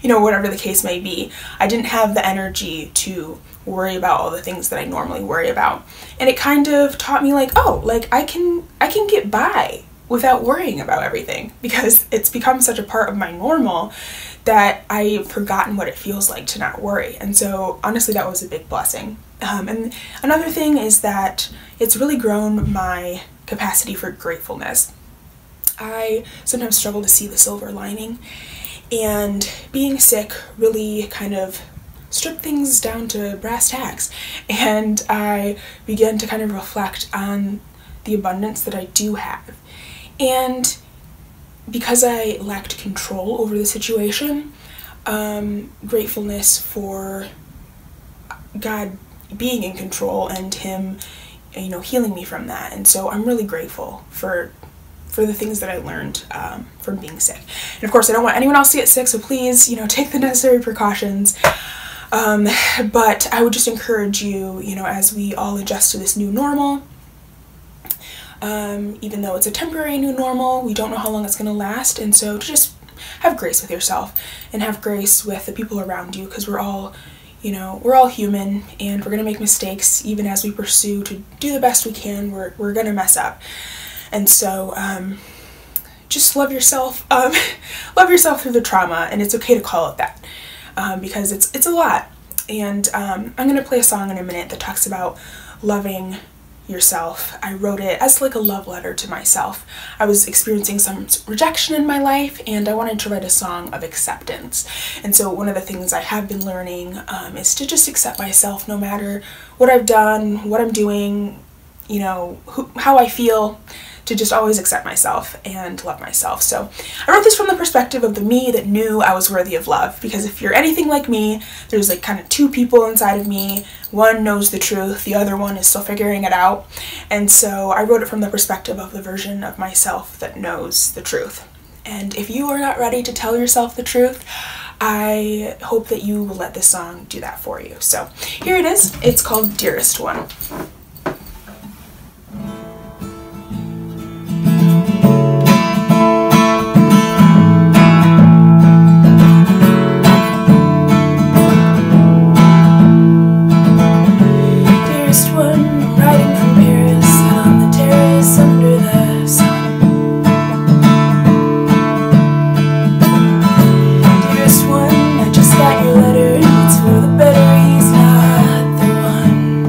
[SPEAKER 1] you know, whatever the case may be. I didn't have the energy to worry about all the things that I normally worry about, and it kind of taught me, like, oh, like I can get by without worrying about everything, because it's become such a part of my normal that I've forgotten what it feels like to not worry. And so honestly, that was a big blessing. And another thing is that it's really grown my capacity for gratefulness. I sometimes struggle to see the silver lining, and being sick really kind of stripped things down to brass tacks, and I began to kind of reflect on the abundance that I do have. And because I lacked control over the situation, gratefulness for God being in control and him, you know, healing me from that. And so I'm really grateful for the things that I learned from being sick. And of course, I don't want anyone else to get sick, so please, you know, take the necessary precautions. But I would just encourage you, you know, as we all adjust to this new normal, even though it's a temporary new normal, we don't know how long it's going to last, and so to just have grace with yourself and have grace with the people around you, because we're all, you know, we're all human, and we're going to make mistakes. Even as we pursue to do the best we can, we're going to mess up. And so just love yourself, love yourself through the trauma, and it's okay to call it that, because it's a lot. And I'm going to play a song in a minute that talks about loving yourself. I wrote it as like a love letter to myself. I was experiencing some rejection in my life, and I wanted to write a song of acceptance. And so one of the things I have been learning is to just accept myself, no matter what I've done, what I'm doing, you know, how I feel, to just always accept myself and love myself. So I wrote this from the perspective of the me that knew I was worthy of love, because if you're anything like me, there's like kind of two people inside of me. One knows the truth, the other one is still figuring it out. And so I wrote it from the perspective of the version of myself that knows the truth. And if you are not ready to tell yourself the truth, I hope that you will let this song do that for you. So here it is. It's called Dearest One.
[SPEAKER 10] Got your letter, it's for the better, he's not the one.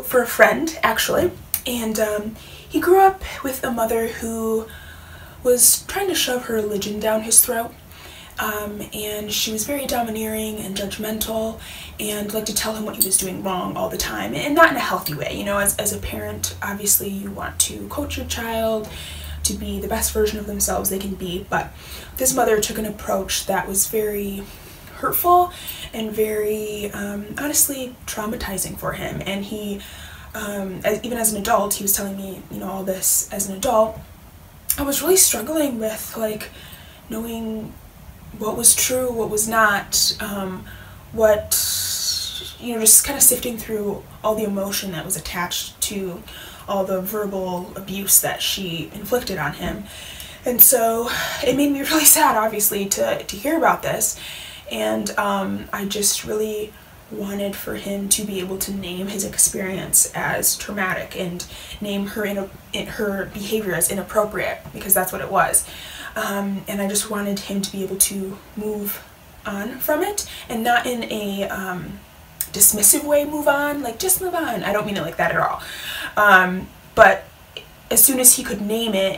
[SPEAKER 1] for a friend, actually. And he grew up with a mother who was trying to shove her religion down his throat. And she was very domineering and judgmental and liked to tell him what he was doing wrong all the time, and not in a healthy way. You know, as a parent, obviously you want to coach your child to be the best version of themselves they can be, but this mother took an approach that was very hurtful and very, honestly, traumatizing for him. And he, even as an adult, he was telling me, you know, all this as an adult, I was really struggling with, like, knowing what was true, what was not, you know, just kind of sifting through all the emotion that was attached to all the verbal abuse that she inflicted on him. And so it made me really sad, obviously, to hear about this. And I just really wanted for him to be able to name his experience as traumatic and name her behavior as inappropriate, because that's what it was. And I just wanted him to be able to move on from it, and not in a dismissive way move on, like just move on. I don't mean it like that at all. But as soon as he could name it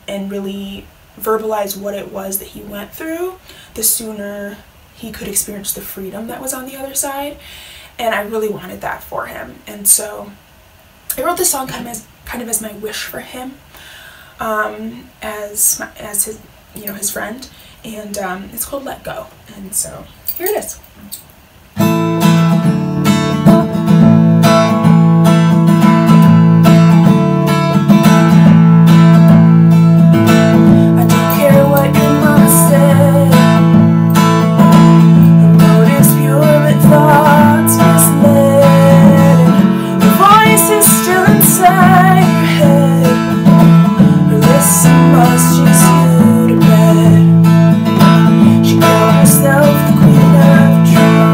[SPEAKER 1] and really verbalize what it was that he went through, the sooner he could experience the freedom that was on the other side. And I really wanted that for him. And so I wrote this song kind of as my wish for him, as his, you know, his friend. And it's called Let Go. And so here it is. She called herself the queen of dreams.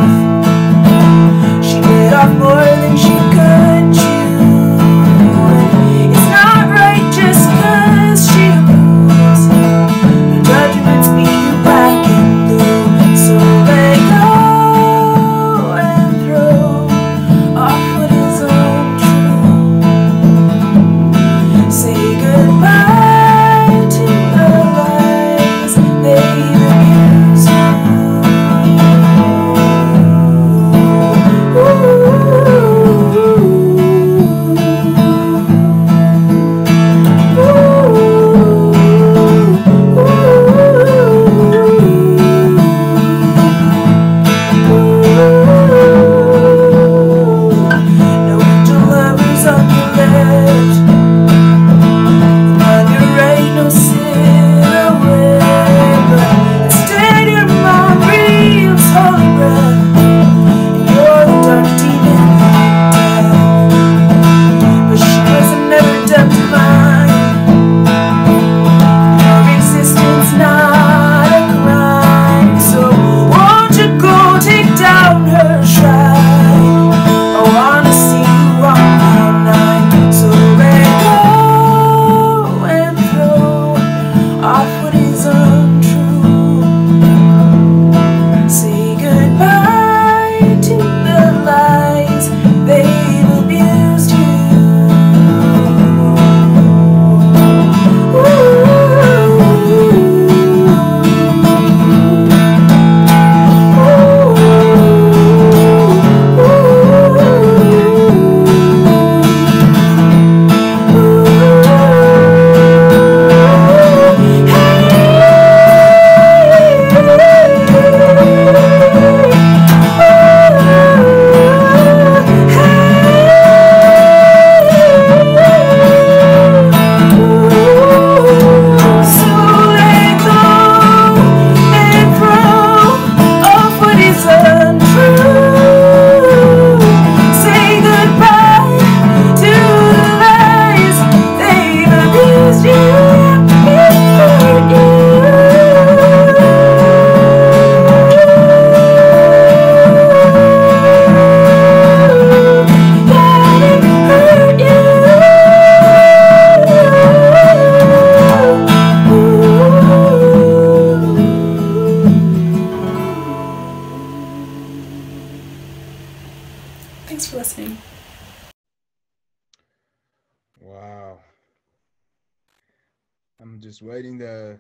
[SPEAKER 3] just waiting the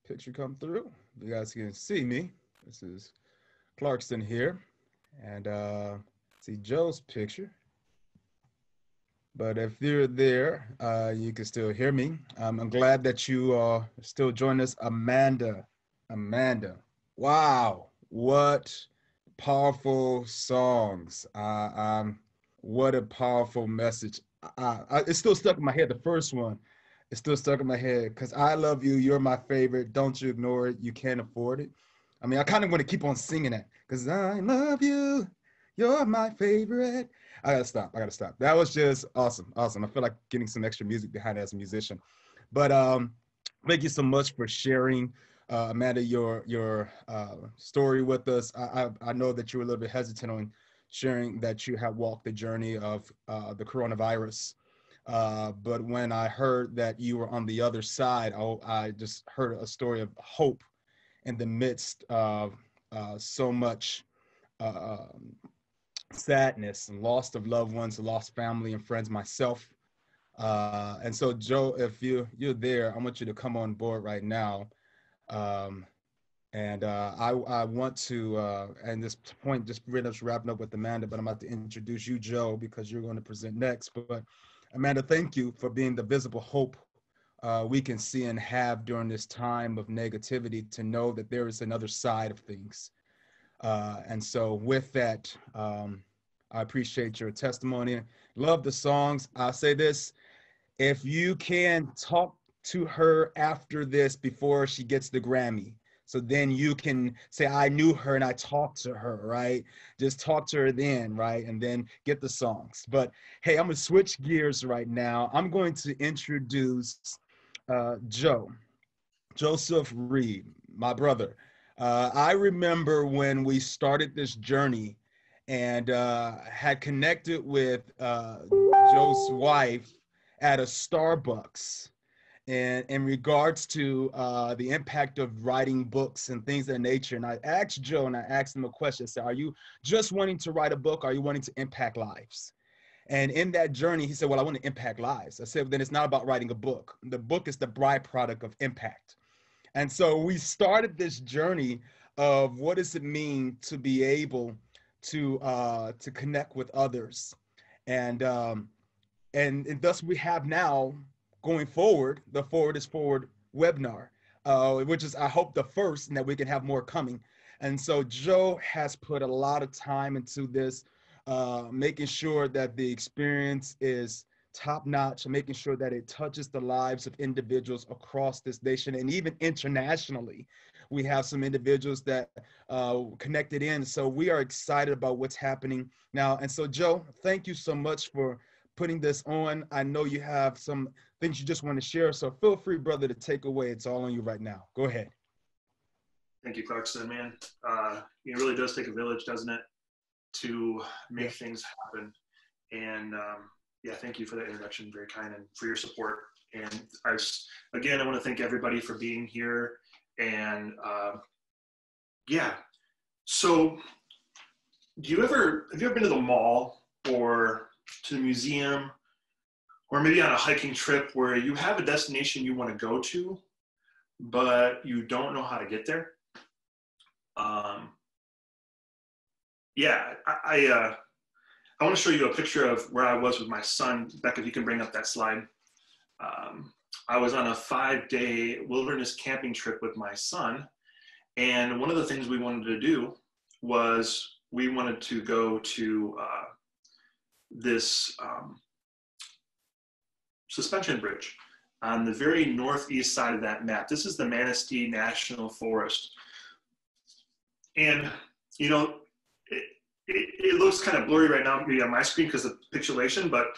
[SPEAKER 3] picture come through. You guys can see me. This is Clarkston here. And see Joe's picture. But if you're there, you can still hear me. I'm glad that you are still joining us. Amanda. Wow, what powerful songs. What a powerful message. It's still stuck in my head, the first one. It's still stuck in my head because I love you. You're my favorite. Don't you ignore it. You can't afford it. I mean, I kind of want to keep on singing that because I love you. You're my favorite. I gotta stop. That was just awesome. I feel like getting some extra music behind it as a musician. But thank you so much for sharing, Amanda, your story with us. I know that you were a little bit hesitant on sharing that you have walked the journey of the coronavirus. But when I heard that you were on the other side, I just heard a story of hope in the midst of so much sadness and loss of loved ones, lost family and friends, myself. And so, Joe, if you're there, I want you to come on board right now. I want to, and this point, just pretty much wrapping up with Amanda, but I'm about to introduce you, Joe, because you're going to present next. But Amanda, thank you for being the visible hope we can see and have during this time of negativity, to know that there is another side of things. And so with that, I appreciate your testimony. Love the songs. I'll say this, if you can talk to her after this before she gets the Grammy, so then you can say, I knew her and I talked to her, right? Just talk to her then, right? And then get the songs. But hey, I'm gonna switch gears right now. I'm going to introduce Joseph Reed, my brother. I remember when we started this journey and had connected with Joe's wife at a Starbucks, and in regards to the impact of writing books and things of that nature. And I asked Joe, and I asked him a question. I said, are you just wanting to write a book? Or are you wanting to impact lives? And in that journey, he said, well, I want to impact lives. I said, well, then it's not about writing a book. The book is the byproduct of impact. And so we started this journey of what does it mean to be able to connect with others. And thus we have now, going forward, the Forward is Forward webinar, which is, I hope, the first, and that we can have more coming. And so Joe has put a lot of time into this, making sure that the experience is top-notch, and making sure that it touches the lives of individuals across this nation and even internationally. We have some individuals that connected in. So we are excited about what's happening now. And so, Joe, thank you so much for putting this on. I know you have some things you just want to share, so feel free, brother, to take away. It's all on you right now. Go ahead.
[SPEAKER 2] Thank you, Clarkson, man. It really does take a village, doesn't it, to make things happen. And yeah, thank you for that introduction. Very kind, and for your support. And again, I want to thank everybody for being here. And yeah, so have you ever been to the mall or to the museum, or maybe on a hiking trip where you have a destination you want to go to, but you don't know how to get there? Yeah, I want to show you a picture of where I was with my son. Becca, if you can bring up that slide. I was on a 5-day wilderness camping trip with my son. And one of the things we wanted to do was we wanted to go to this suspension bridge on the very northeast side of that map. This is the Manistee National Forest. And, you know, it looks kind of blurry right now maybe on my screen because of pixelation, but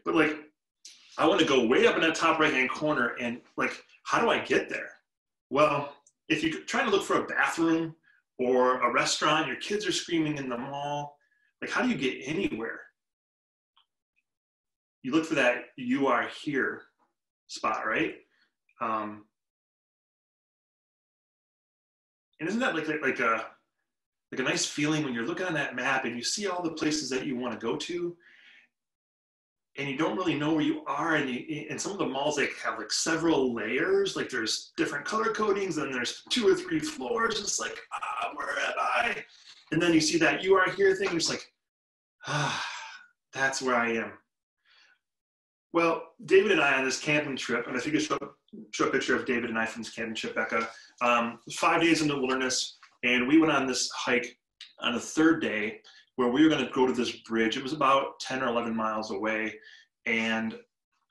[SPEAKER 2] like, I want to go way up in that top right-hand corner, and like, how do I get there? Well, if you're trying to look for a bathroom or a restaurant, your kids are screaming in the mall, like, how do you get anywhere? You look for that "you are here" spot, right? And isn't that like a nice feeling when you're looking on that map and you see all the places that you want to go to? and you don't really know where you are. And some of the malls, like, have like several layers. Like there's different color codings, and there's 2 or 3 floors. It's like, where am I? And then you see that "you are here" thing. And it's like, that's where I am. Well, David and I on this camping trip, and if you could show a picture of David and I from this camping trip, Becca, 5 days in the wilderness, and we went on this hike on the 3rd day where we were going to go to this bridge. It was about 10 or 11 miles away. And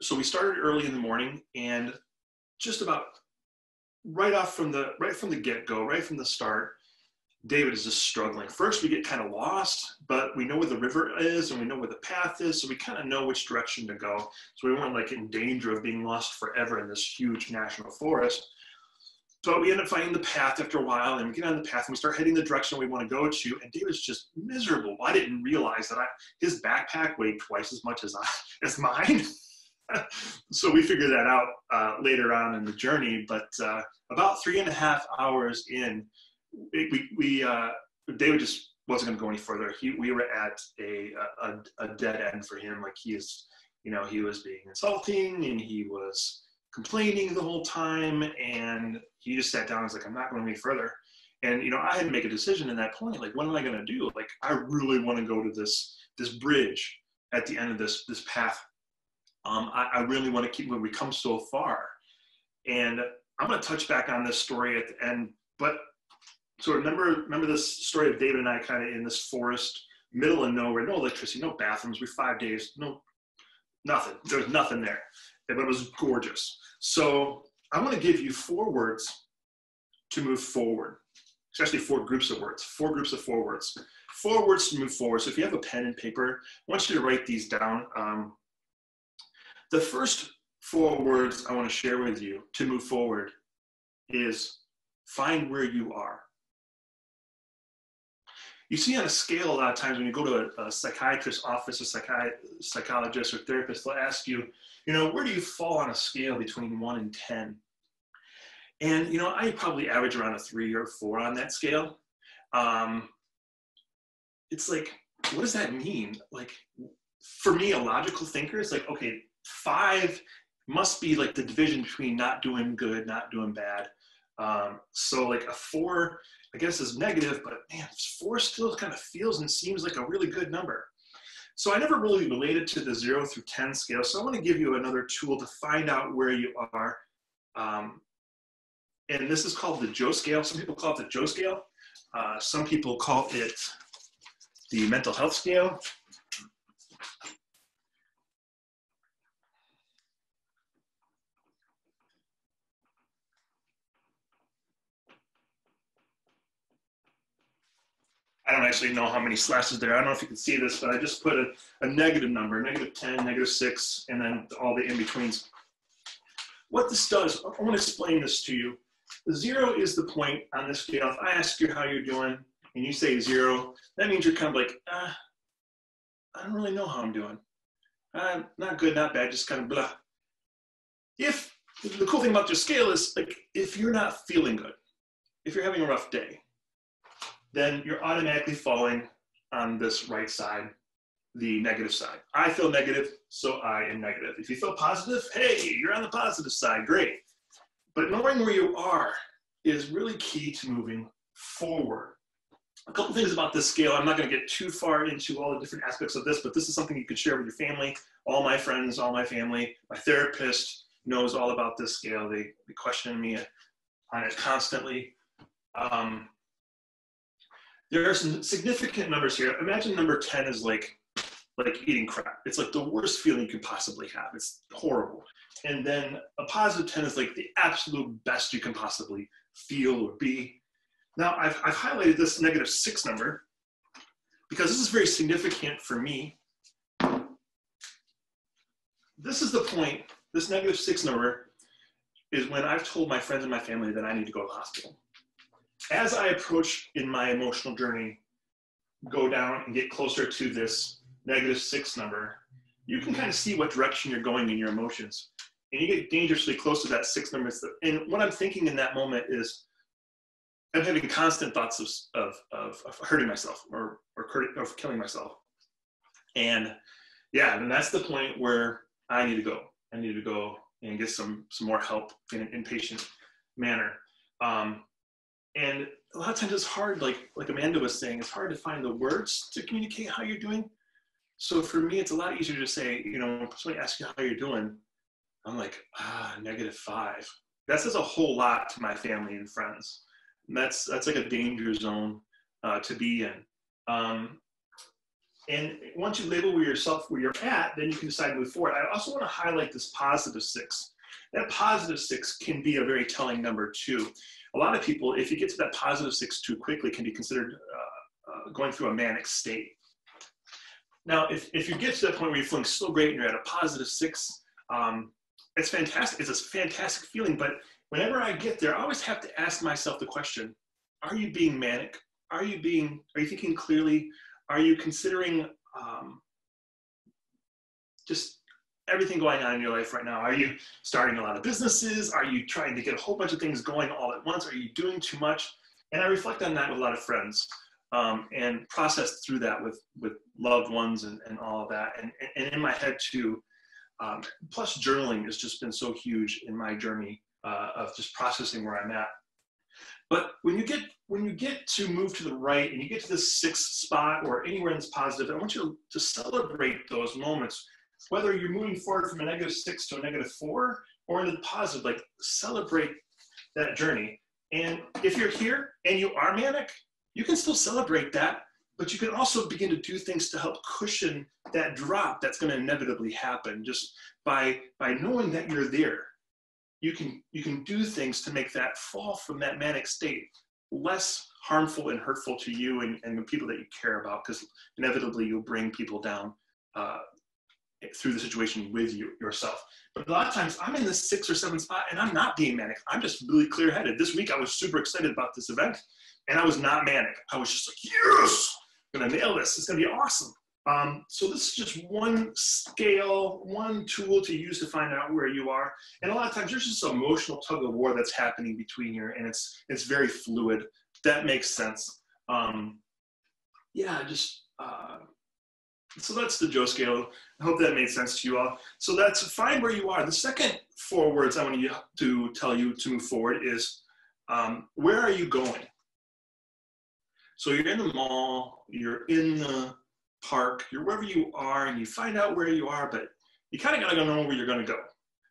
[SPEAKER 2] so we started early in the morning, and just about right from the get-go, right from the start, David is just struggling. First, we get kind of lost, but we know where the river is and we know where the path is, so we kind of know which direction to go. So we weren't like in danger of being lost forever in this huge national forest. So we end up finding the path after a while, and we get on the path and we start heading the direction we want to go to, and David's just miserable. I didn't realize that his backpack weighed twice as much as mine. So we figured that out later on in the journey, but about 3.5 hours in, David just wasn't going to go any further. We were at a dead end for him. Like he was being insulting, and he was complaining the whole time, and he just sat down and was like, I'm not going any further. And I had to make a decision in that point. Like, what am I going to do? Like, I really want to go to this bridge at the end of this path. I really want to keep when we come so far. And I'm going to touch back on this story at the end, but so remember this story of David and I kind of in this forest, middle of nowhere, no electricity, no bathrooms. We're 5 days, nothing. There was nothing there, but it was gorgeous. So I'm going to give you 4 words to move forward. It's actually 4 groups of words, 4 groups of 4 words. 4 words to move forward. So if you have a pen and paper, I want you to write these down. The first 4 words I want to share with you to move forward is find where you are. You see on a scale a lot of times when you go to a psychiatrist's office, a psychologist or therapist, they'll ask you, where do you fall on a scale between 1 and 10? And, I probably average around a 3 or 4 on that scale. It's like, what does that mean? Like, for me, a logical thinker is like, okay, 5 must be like the division between not doing good, not doing bad. So like a 4, I guess, is negative, but man, 4 still kind of feels and seems like a really good number. So I never really related to the 0 through 10 scale. So I want to give you another tool to find out where you are. And this is called the Joe scale. Some people call it the Joe scale. Some people call it the mental health scale. I don't actually know how many slashes there are. I don't know if you can see this, but I just put a negative number, -10, -6, and then all the in-betweens. What this does, I want to explain this to you. 0 is the point on this scale. If I ask you how you're doing and you say 0, that means you're kind of like, I don't really know how I'm doing. Not good, not bad, just kind of blah. The cool thing about your scale is, like, if you're not feeling good, if you're having a rough day, then you're automatically falling on this right side, the negative side. I feel negative, so I am negative. If you feel positive, hey, you're on the positive side, great. But knowing where you are is really key to moving forward. A couple things about this scale. I'm not going to get too far into all the different aspects of this, but this is something you could share with your family. All my friends, all my family, my therapist knows all about this scale. They question me on it constantly. There are some significant numbers here. Imagine number 10 is like eating crap. It's like the worst feeling you could possibly have. It's horrible. And then a positive 10 is like the absolute best you can possibly feel or be. Now, I've highlighted this -6 number because this is very significant for me. This is the point, this -6 number is when I've told my friends and my family that I need to go to the hospital. As I approach in my emotional journey, go down and get closer to this -6 number, you can kind of see what direction you're going in your emotions. And you get dangerously close to that 6 number. And what I'm thinking in that moment is, I'm having constant thoughts of hurting myself or killing myself. And yeah, and that's the point where I need to go. I need to go and get some more help in an inpatient manner. And a lot of times it's hard, like Amanda was saying, it's hard to find the words to communicate how you're doing. So for me, it's a lot easier to say, you know, when somebody asks you how you're doing, I'm like, -5. That says a whole lot to my family and friends. And that's like a danger zone to be in. And once you label where you're at, then you can decide to move forward. I also want to highlight this +6. That +6 can be a very telling number too. A lot of people, if you get to that +6 too quickly, can be considered going through a manic state. Now, if you get to that point where you're feeling so great and you're at a +6, it's fantastic. It's a fantastic feeling. But whenever I get there, I always have to ask myself the question: are you being manic? Are you thinking clearly? Are you considering just everything going on in your life right now? Are you starting a lot of businesses? Are you trying to get a whole bunch of things going all at once? Are you doing too much? And I reflect on that with a lot of friends and process through that with loved ones and all of that. And in my head too. Plus journaling has just been so huge in my journey of just processing where I'm at. But when you get to move to the right and you get to this 6th spot or anywhere that's positive, I want you to celebrate those moments, whether you're moving forward from a -6 to a -4 or into the positive. Like, celebrate that journey. And if you're here and you are manic, you can still celebrate that, but you can also begin to do things to help cushion that drop that's going to inevitably happen. Just by knowing that you're there, you can do things to make that fall from that manic state less harmful and hurtful to you and the people that you care about, because inevitably you'll bring people down through the situation with yourself. But a lot of times I'm in the 6th or 7th spot and I'm not being manic. I'm just really clear-headed. This week I was super excited about this event and I was not manic. I was just like, yes, I'm gonna nail this. It's gonna be awesome. So this is just one scale, one tool to use to find out where you are. And a lot of times there's just an emotional tug of war that's happening between you, and it's very fluid. That makes sense. So that's the Joe scale. I hope that made sense to you all. So that's find where you are. The second 4 words I want to tell you to move forward is, where are you going? So you're in the mall, you're in the park, you're wherever you are, and you find out where you are, but you kind of got to know where you're going to go.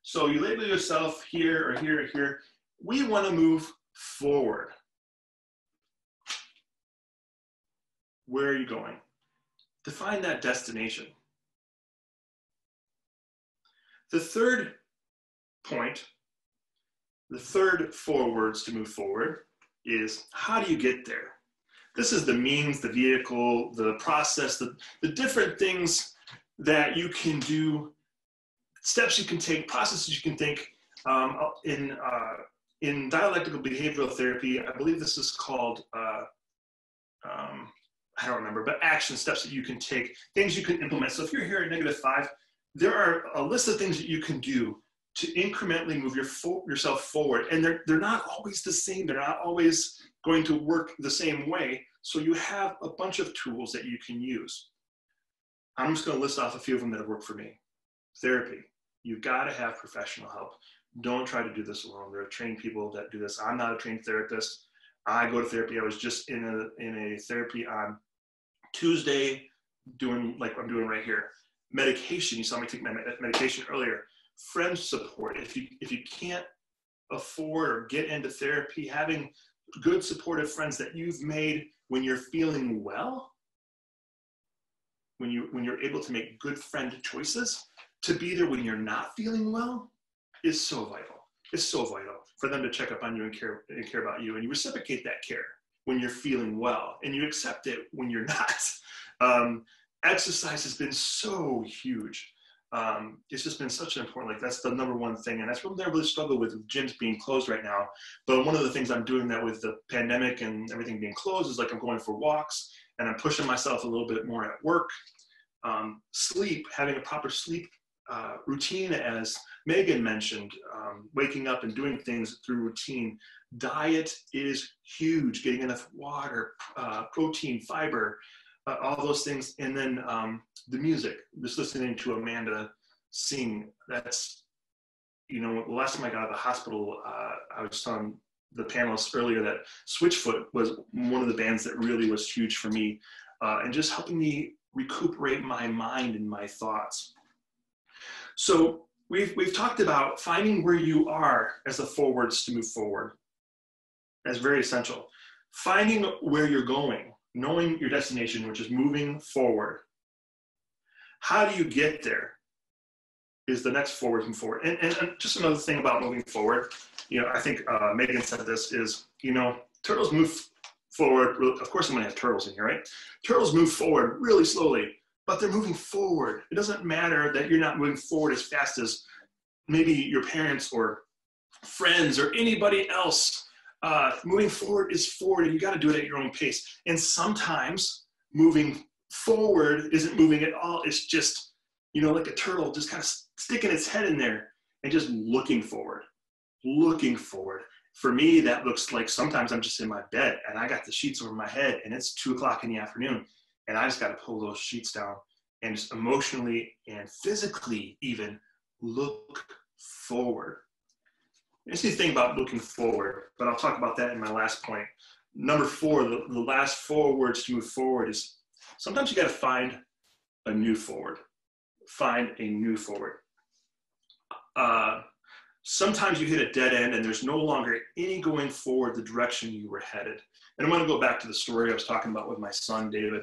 [SPEAKER 2] So you label yourself here or here or here. We want to move forward. Where are you going? Define that destination. The third point, the third 4 words to move forward is, how do you get there? This is the means, the vehicle, the process, the different things that you can do, steps you can take, processes you can think. In dialectical behavioral therapy, I believe this is called, I don't remember, but action steps that you can take, things you can implement. So if you're here at -5, there are a list of things that you can do to incrementally move yourself forward. And they're not always the same. They're not always going to work the same way. So you have a bunch of tools that you can use. I'm just going to list off a few of them that have worked for me. Therapy. You've got to have professional help. Don't try to do this alone. There are trained people that do this. I'm not a trained therapist. I go to therapy. I was just in a therapy on Tuesday doing like I'm doing right here. Medication. You saw me take my medication earlier. Friend support. If you can't afford or get into therapy, having good supportive friends that you've made when you're feeling well, when you're able to make good friend choices, to be there when you're not feeling well is so vital. It's so vital for them to check up on you and care about you, and you reciprocate that care when you're feeling well, and you accept it when you're not. Exercise has been so huge. It's just been such an important, like that's the #1 thing. And that's what I really struggle with gyms being closed right now. But one of the things I'm doing that with the pandemic and everything being closed is like I'm going for walks and I'm pushing myself a little bit more at work. Sleep, having a proper sleep routine, as Megan mentioned, waking up and doing things through routine. Diet is huge, getting enough water, protein, fiber, all those things. And then the music, just listening to Amanda sing, that's, you know, the last time I got out of the hospital, I was telling the panelists earlier that Switchfoot was one of the bands that really was huge for me, and just helping me recuperate my mind and my thoughts. So we've talked about finding where you are as the forwards to move forward. That's very essential. Finding where you're going, knowing your destination, which is moving forward. How do you get there is the next forward and forward. And just another thing about moving forward, you know, I think Megan said this is, you know, turtles move forward. Of course, I'm going to have turtles in here, right? Turtles move forward really slowly, but they're moving forward. It doesn't matter that you're not moving forward as fast as maybe your parents or friends or anybody else. Moving forward is forward, and you got to do it at your own pace. And sometimes moving forward isn't moving at all. It's just, you know, like a turtle just kind of sticking its head in there and just looking forward, looking forward. For me, that looks like sometimes I'm just in my bed and I got the sheets over my head and it's 2 o'clock in the afternoon and I just got to pull those sheets down and just emotionally and physically even look forward. It's the thing about looking forward, but I'll talk about that in my last point. Number 4, the last 4 words to move forward is sometimes you got to find a new forward. Find a new forward. Sometimes you hit a dead end and there's no longer any going forward the direction you were headed. And I'm going to go back to the story I was talking about with my son, David.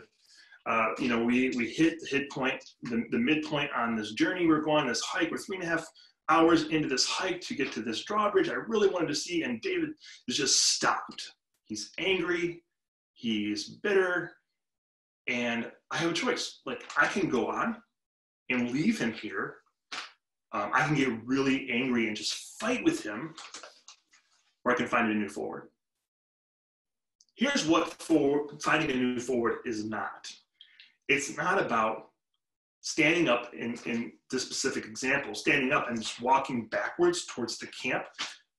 [SPEAKER 2] You know, we hit the hit point, the midpoint on this journey. We're going on this hike. We're 3.5 hours into this hike to get to this drawbridge I really wanted to see, and David is just stopped. He's angry, he's bitter, and I have a choice. Like, I can go on and leave him here. I can get really angry and just fight with him, or I can find a new forward. Here's what finding a new forward is not. It's not about standing up in this specific example, standing up and just walking backwards towards the camp.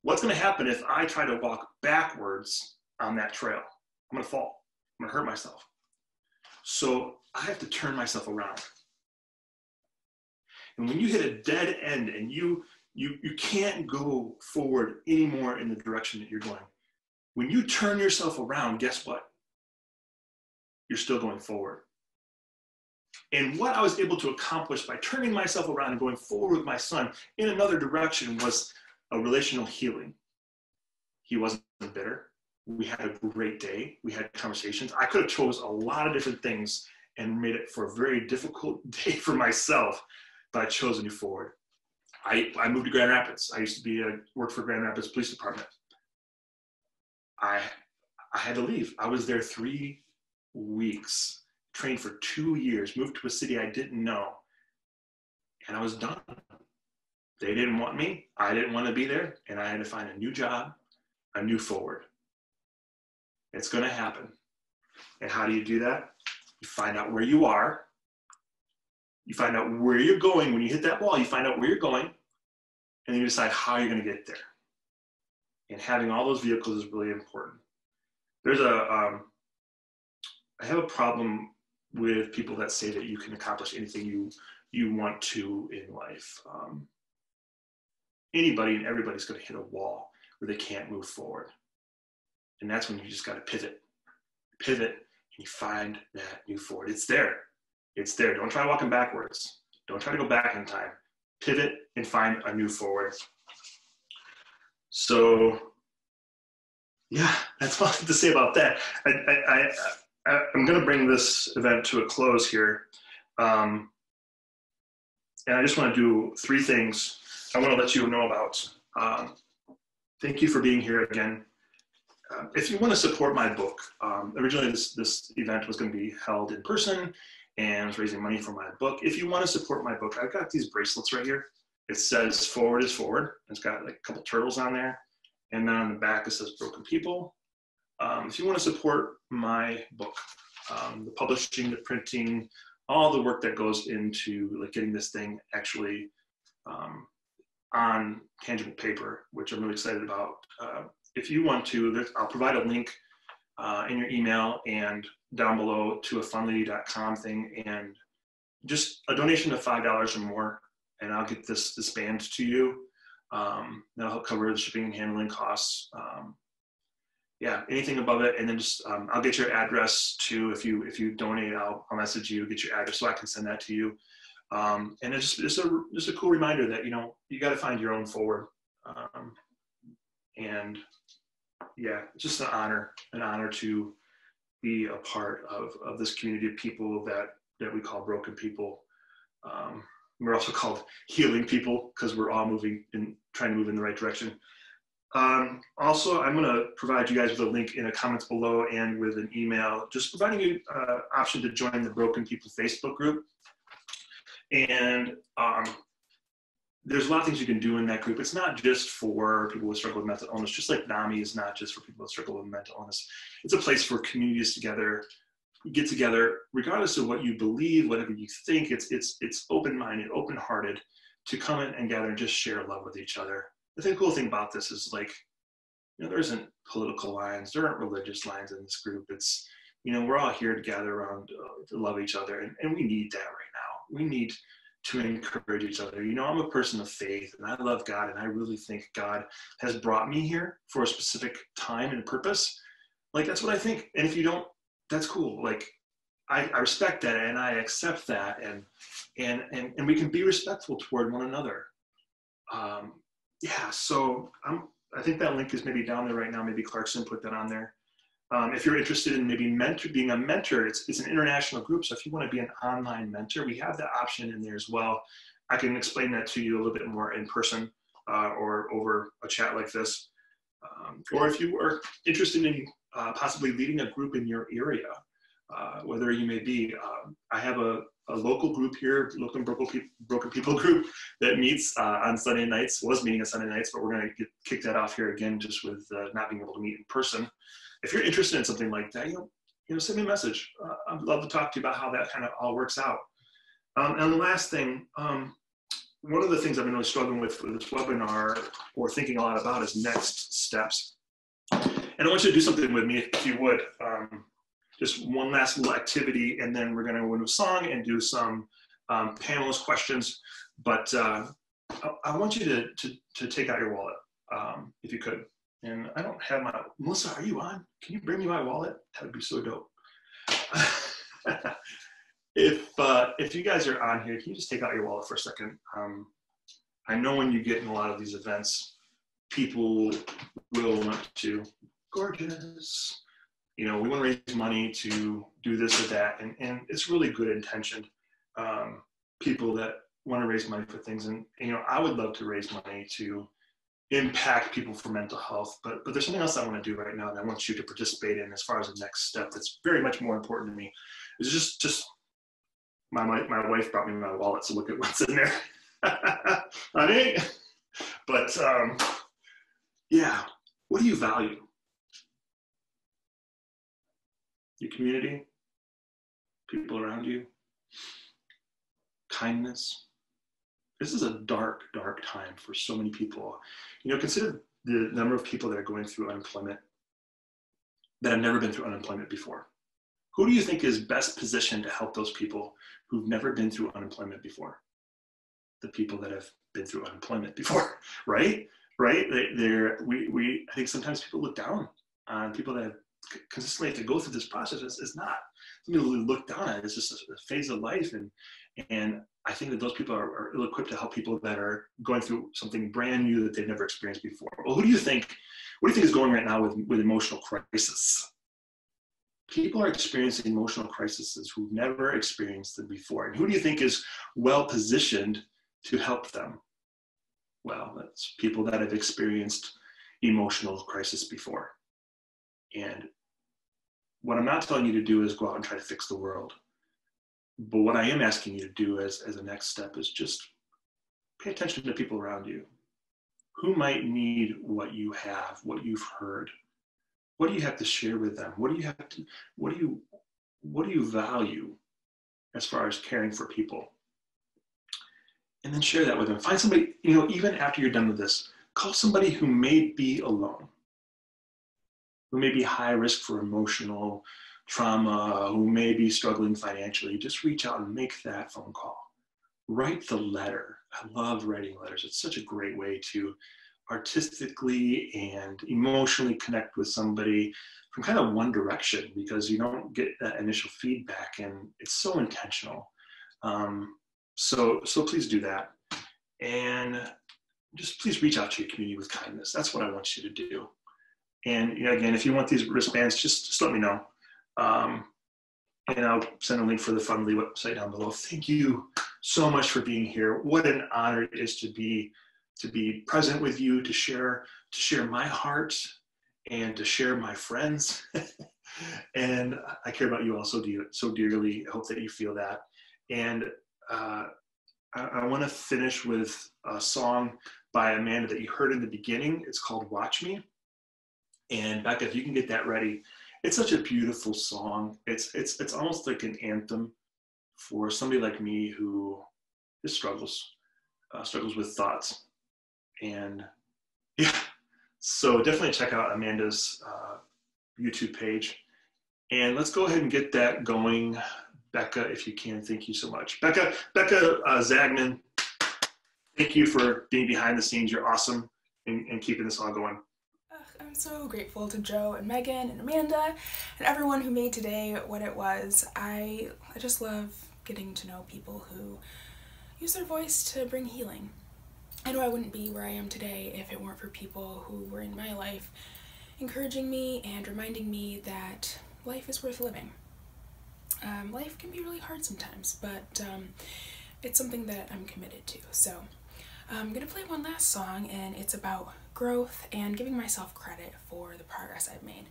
[SPEAKER 2] What's going to happen if I try to walk backwards on that trail? I'm going to fall. I'm going to hurt myself. So I have to turn myself around. And when you hit a dead end and you can't go forward anymore in the direction that you're going, when you turn yourself around, guess what? You're still going forward. And what I was able to accomplish by turning myself around and going forward with my son in another direction was a relational healing. He wasn't bitter. We had a great day. We had conversations. I could have chose a lot of different things and made it for a very difficult day for myself, but I chose to move forward. I moved to Grand Rapids. I used to work for Grand Rapids Police Department. I had to leave. I was there 3 weeks. Trained for 2 years, moved to a city I didn't know, and I was done. They didn't want me, I didn't want to be there, and I had to find a new job, a new forward. It's going to happen. And how do you do that? You find out where you are, you find out where you're going. When you hit that wall, you find out where you're going, and then you decide how you're going to get there. And having all those vehicles is really important. There's I have a problem with people that say that you can accomplish anything you want to in life. Anybody and everybody's going to hit a wall where they can't move forward. And that's when you just got to pivot, and you find that new forward. It's there. It's there. Don't try walking backwards. Don't try to go back in time. Pivot and find a new forward. So, yeah, that's all I have to say about that. I'm going to bring this event to a close here. And I just want to do 3 things I want to let you know about. Thank you for being here again. If you want to support my book, originally this event was going to be held in person and I was raising money for my book. If you want to support my book, I've got these bracelets right here. It says forward is forward. It's got like a couple turtles on there. And then on the back it says broken people. If you want to support my book, the publishing, the printing, all the work that goes into like getting this thing actually on tangible paper, which I'm really excited about. If you want to, I'll provide a link in your email and down below to a fundly.com thing, and just a donation of $5 or more, and I'll get this band to you. That'll help cover the shipping and handling costs. Yeah, anything above it, and then just I'll get your address too. If you donate, I'll message you, get your address so I can send that to you. And it's just a cool reminder that you got to find your own forward. And yeah, it's just an honor to be a part of this community of people that we call broken people. We're also called healing people because we're all trying to move in the right direction. Also, I'm going to provide you guys with a link in the comments below and with an email, just providing you an option to join the Broken People Facebook group. And there's a lot of things you can do in that group. It's not just for people who struggle with mental illness, just like NAMI is not just for people who struggle with mental illness. It's a place for communities get together, regardless of what you believe, whatever you think. It's open-minded, open-hearted to come in and gather and just share love with each other. I think the cool thing about this is, like, there isn't political lines, there aren't religious lines in this group. It's, we're all here to gather around to love each other, and we need that right now. We need to encourage each other. I'm a person of faith, and I love God, and I really think God has brought me here for a specific time and purpose. Like, that's what I think. And if you don't, that's cool. Like, I respect that, and I accept that, and we can be respectful toward one another. Yeah, so I think that link is maybe down there right now. Maybe Clarkson put that on there. If you're interested in maybe being a mentor, it's an international group. So if you want to be an online mentor, we have that option in there as well. I can explain that to you a little bit more in person or over a chat like this. Or if you are interested in possibly leading a group in your area, whether you may be, I have a local group here, local broken people group that meets on Sunday nights, was meeting on Sunday nights, but we're going to kick that off here again, just with not being able to meet in person. If you're interested in something like that, send me a message. I'd love to talk to you about how that kind of all works out. And the last thing, one of the things I've been really struggling with for this webinar, or thinking a lot about, is next steps. And I want you to do something with me, if you would. Just one last little activity, and then we're going to go into a song and do some panelist questions. But I want you to take out your wallet, if you could. And I don't have my, Melissa, are you on? Can you bring me my wallet? That would be so dope. If you guys are on here, can you just take out your wallet for a second? I know when you get in a lot of these events, people will want to, gorgeous. We want to raise money to do this or that, and it's really good intentioned. People that want to raise money for things, and I would love to raise money to impact people for mental health, but there's something else I want to do right now that I want you to participate in as far as the next step. That's very much more important to me. It's just my wife brought me my wallet, so look at what's in there. Honey. But yeah, what do you value? Your community, people around you, kindness. This is a dark, dark time for so many people. Consider the number of people that are going through unemployment that have never been through unemployment before. Who do you think is best positioned to help those people who've never been through unemployment before? The people that have been through unemployment before, right? Right? I think sometimes people look down on people that have consistently have to go through this process. It's not something to look down at. It's just a phase of life, and I think that those people are ill-equipped to help people that are going through something brand new that they've never experienced before. Well, what do you think is going right now with emotional crisis? People are experiencing emotional crises who've never experienced them before. And who do you think is well positioned to help them? Well, that's people that have experienced emotional crisis before. And what I'm not telling you to do is go out and try to fix the world. But what I am asking you to do as a next step is just pay attention to people around you. Who might need what you have, what you've heard? What do you have to share with them? What do you value as far as caring for people? And then share that with them. Find somebody, even after you're done with this, call somebody who may be alone. may be high risk for emotional trauma, who may be struggling financially, just reach out and make that phone call. Write the letter. I love writing letters. It's such a great way to artistically and emotionally connect with somebody from kind of one direction, because you don't get that initial feedback, and it's so intentional. So please do that. And just please reach out to your community with kindness. That's what I want you to do. And again, if you want these wristbands, just let me know. And I'll send a link for the Fundly website down below. Thank you so much for being here. What an honor it is to be present with you, to share my heart and to share my friends. And I care about you all so dearly. I hope that you feel that. And I want to finish with a song by Amanda that you heard in the beginning. It's called Watch Me. And Becca, if you can get that ready. It's such a beautiful song. It's almost like an anthem for somebody like me who just struggles with thoughts. And yeah, so definitely check out Amanda's YouTube page. And let's go ahead and get that going. Becca, if you can, thank you so much. Becca Zagman, thank you for being behind the scenes. You're awesome and keeping this all going.
[SPEAKER 1] I'm so grateful to Joe and Megan and Amanda and everyone who made today what it was. I just love getting to know people who use their voice to bring healing. I know I wouldn't be where I am today if it weren't for people who were in my life encouraging me and reminding me that life is worth living. Life can be really hard sometimes, but it's something that I'm committed to. So I'm gonna play one last song, and it's about growth and giving myself credit for the progress I've made.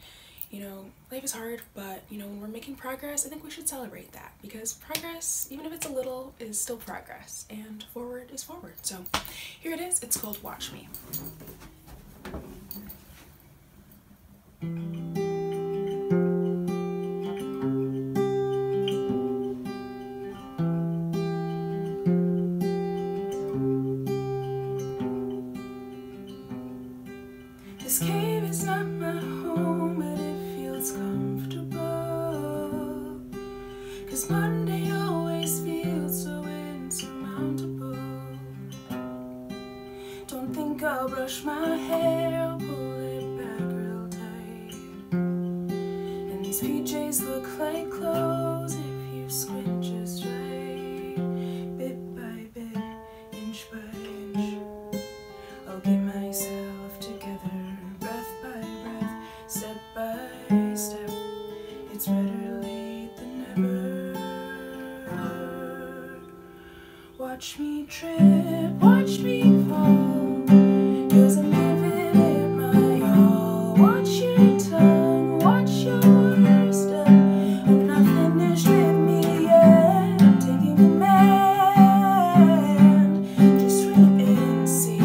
[SPEAKER 1] Life is hard, but when we're making progress, I think we should celebrate that, because progress, even if it's a little, is still progress, and forward is forward. So here it is. It's called Watch Me. This cave is not my home, but it feels comfortable, 'cause Monday always feels so insurmountable. Don't think I'll brush my hair, I'll pull it back real tight. And these PJs look like clothes if you squint just right. Bit by bit, inch by inch, I'll get myself together. Step by step, it's better late than never. Watch me trip, watch me fall, 'cause I'm giving it my all. Watch your tongue, watch your step. I'm not finished with me yet. I'm taking command. Just wait and see.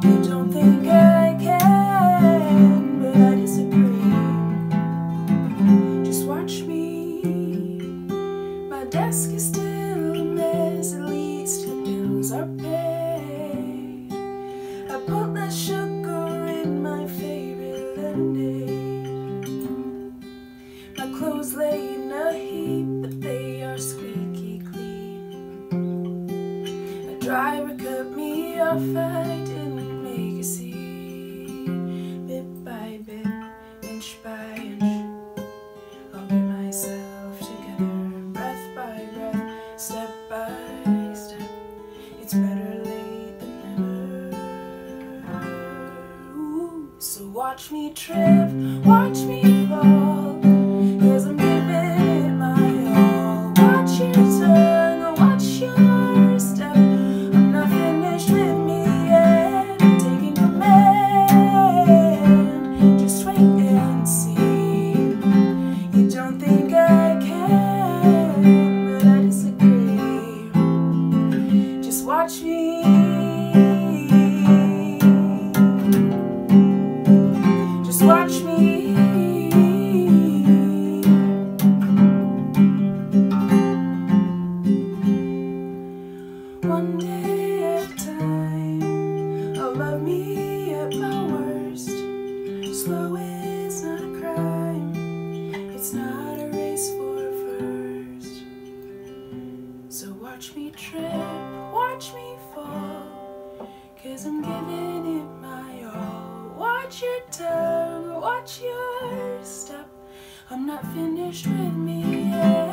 [SPEAKER 1] You don't think I can, but I disagree. Just watch me. My desk is still a mess, at least the bills are paid. I put less sugar in my favorite lemonade. My clothes lay in a heap, but they are squeaky clean. A driver cut me off, I didn't make a scene. Bit by bit, inch by inch, I'll get myself together. Breath by breath, step by step, it's better late than never. Ooh, so watch me trip, watch me fall, 'cause I'm giving it my all. Watch your tongue, watch your step. I'm not finished with me yet. I'm taking command. Just wait and see. You don't think I can, but I disagree. Just watch me. Just watch me. One day at a time, I'll love me at my worst. Slow it turn, watch your step. I'm not finished with me yet.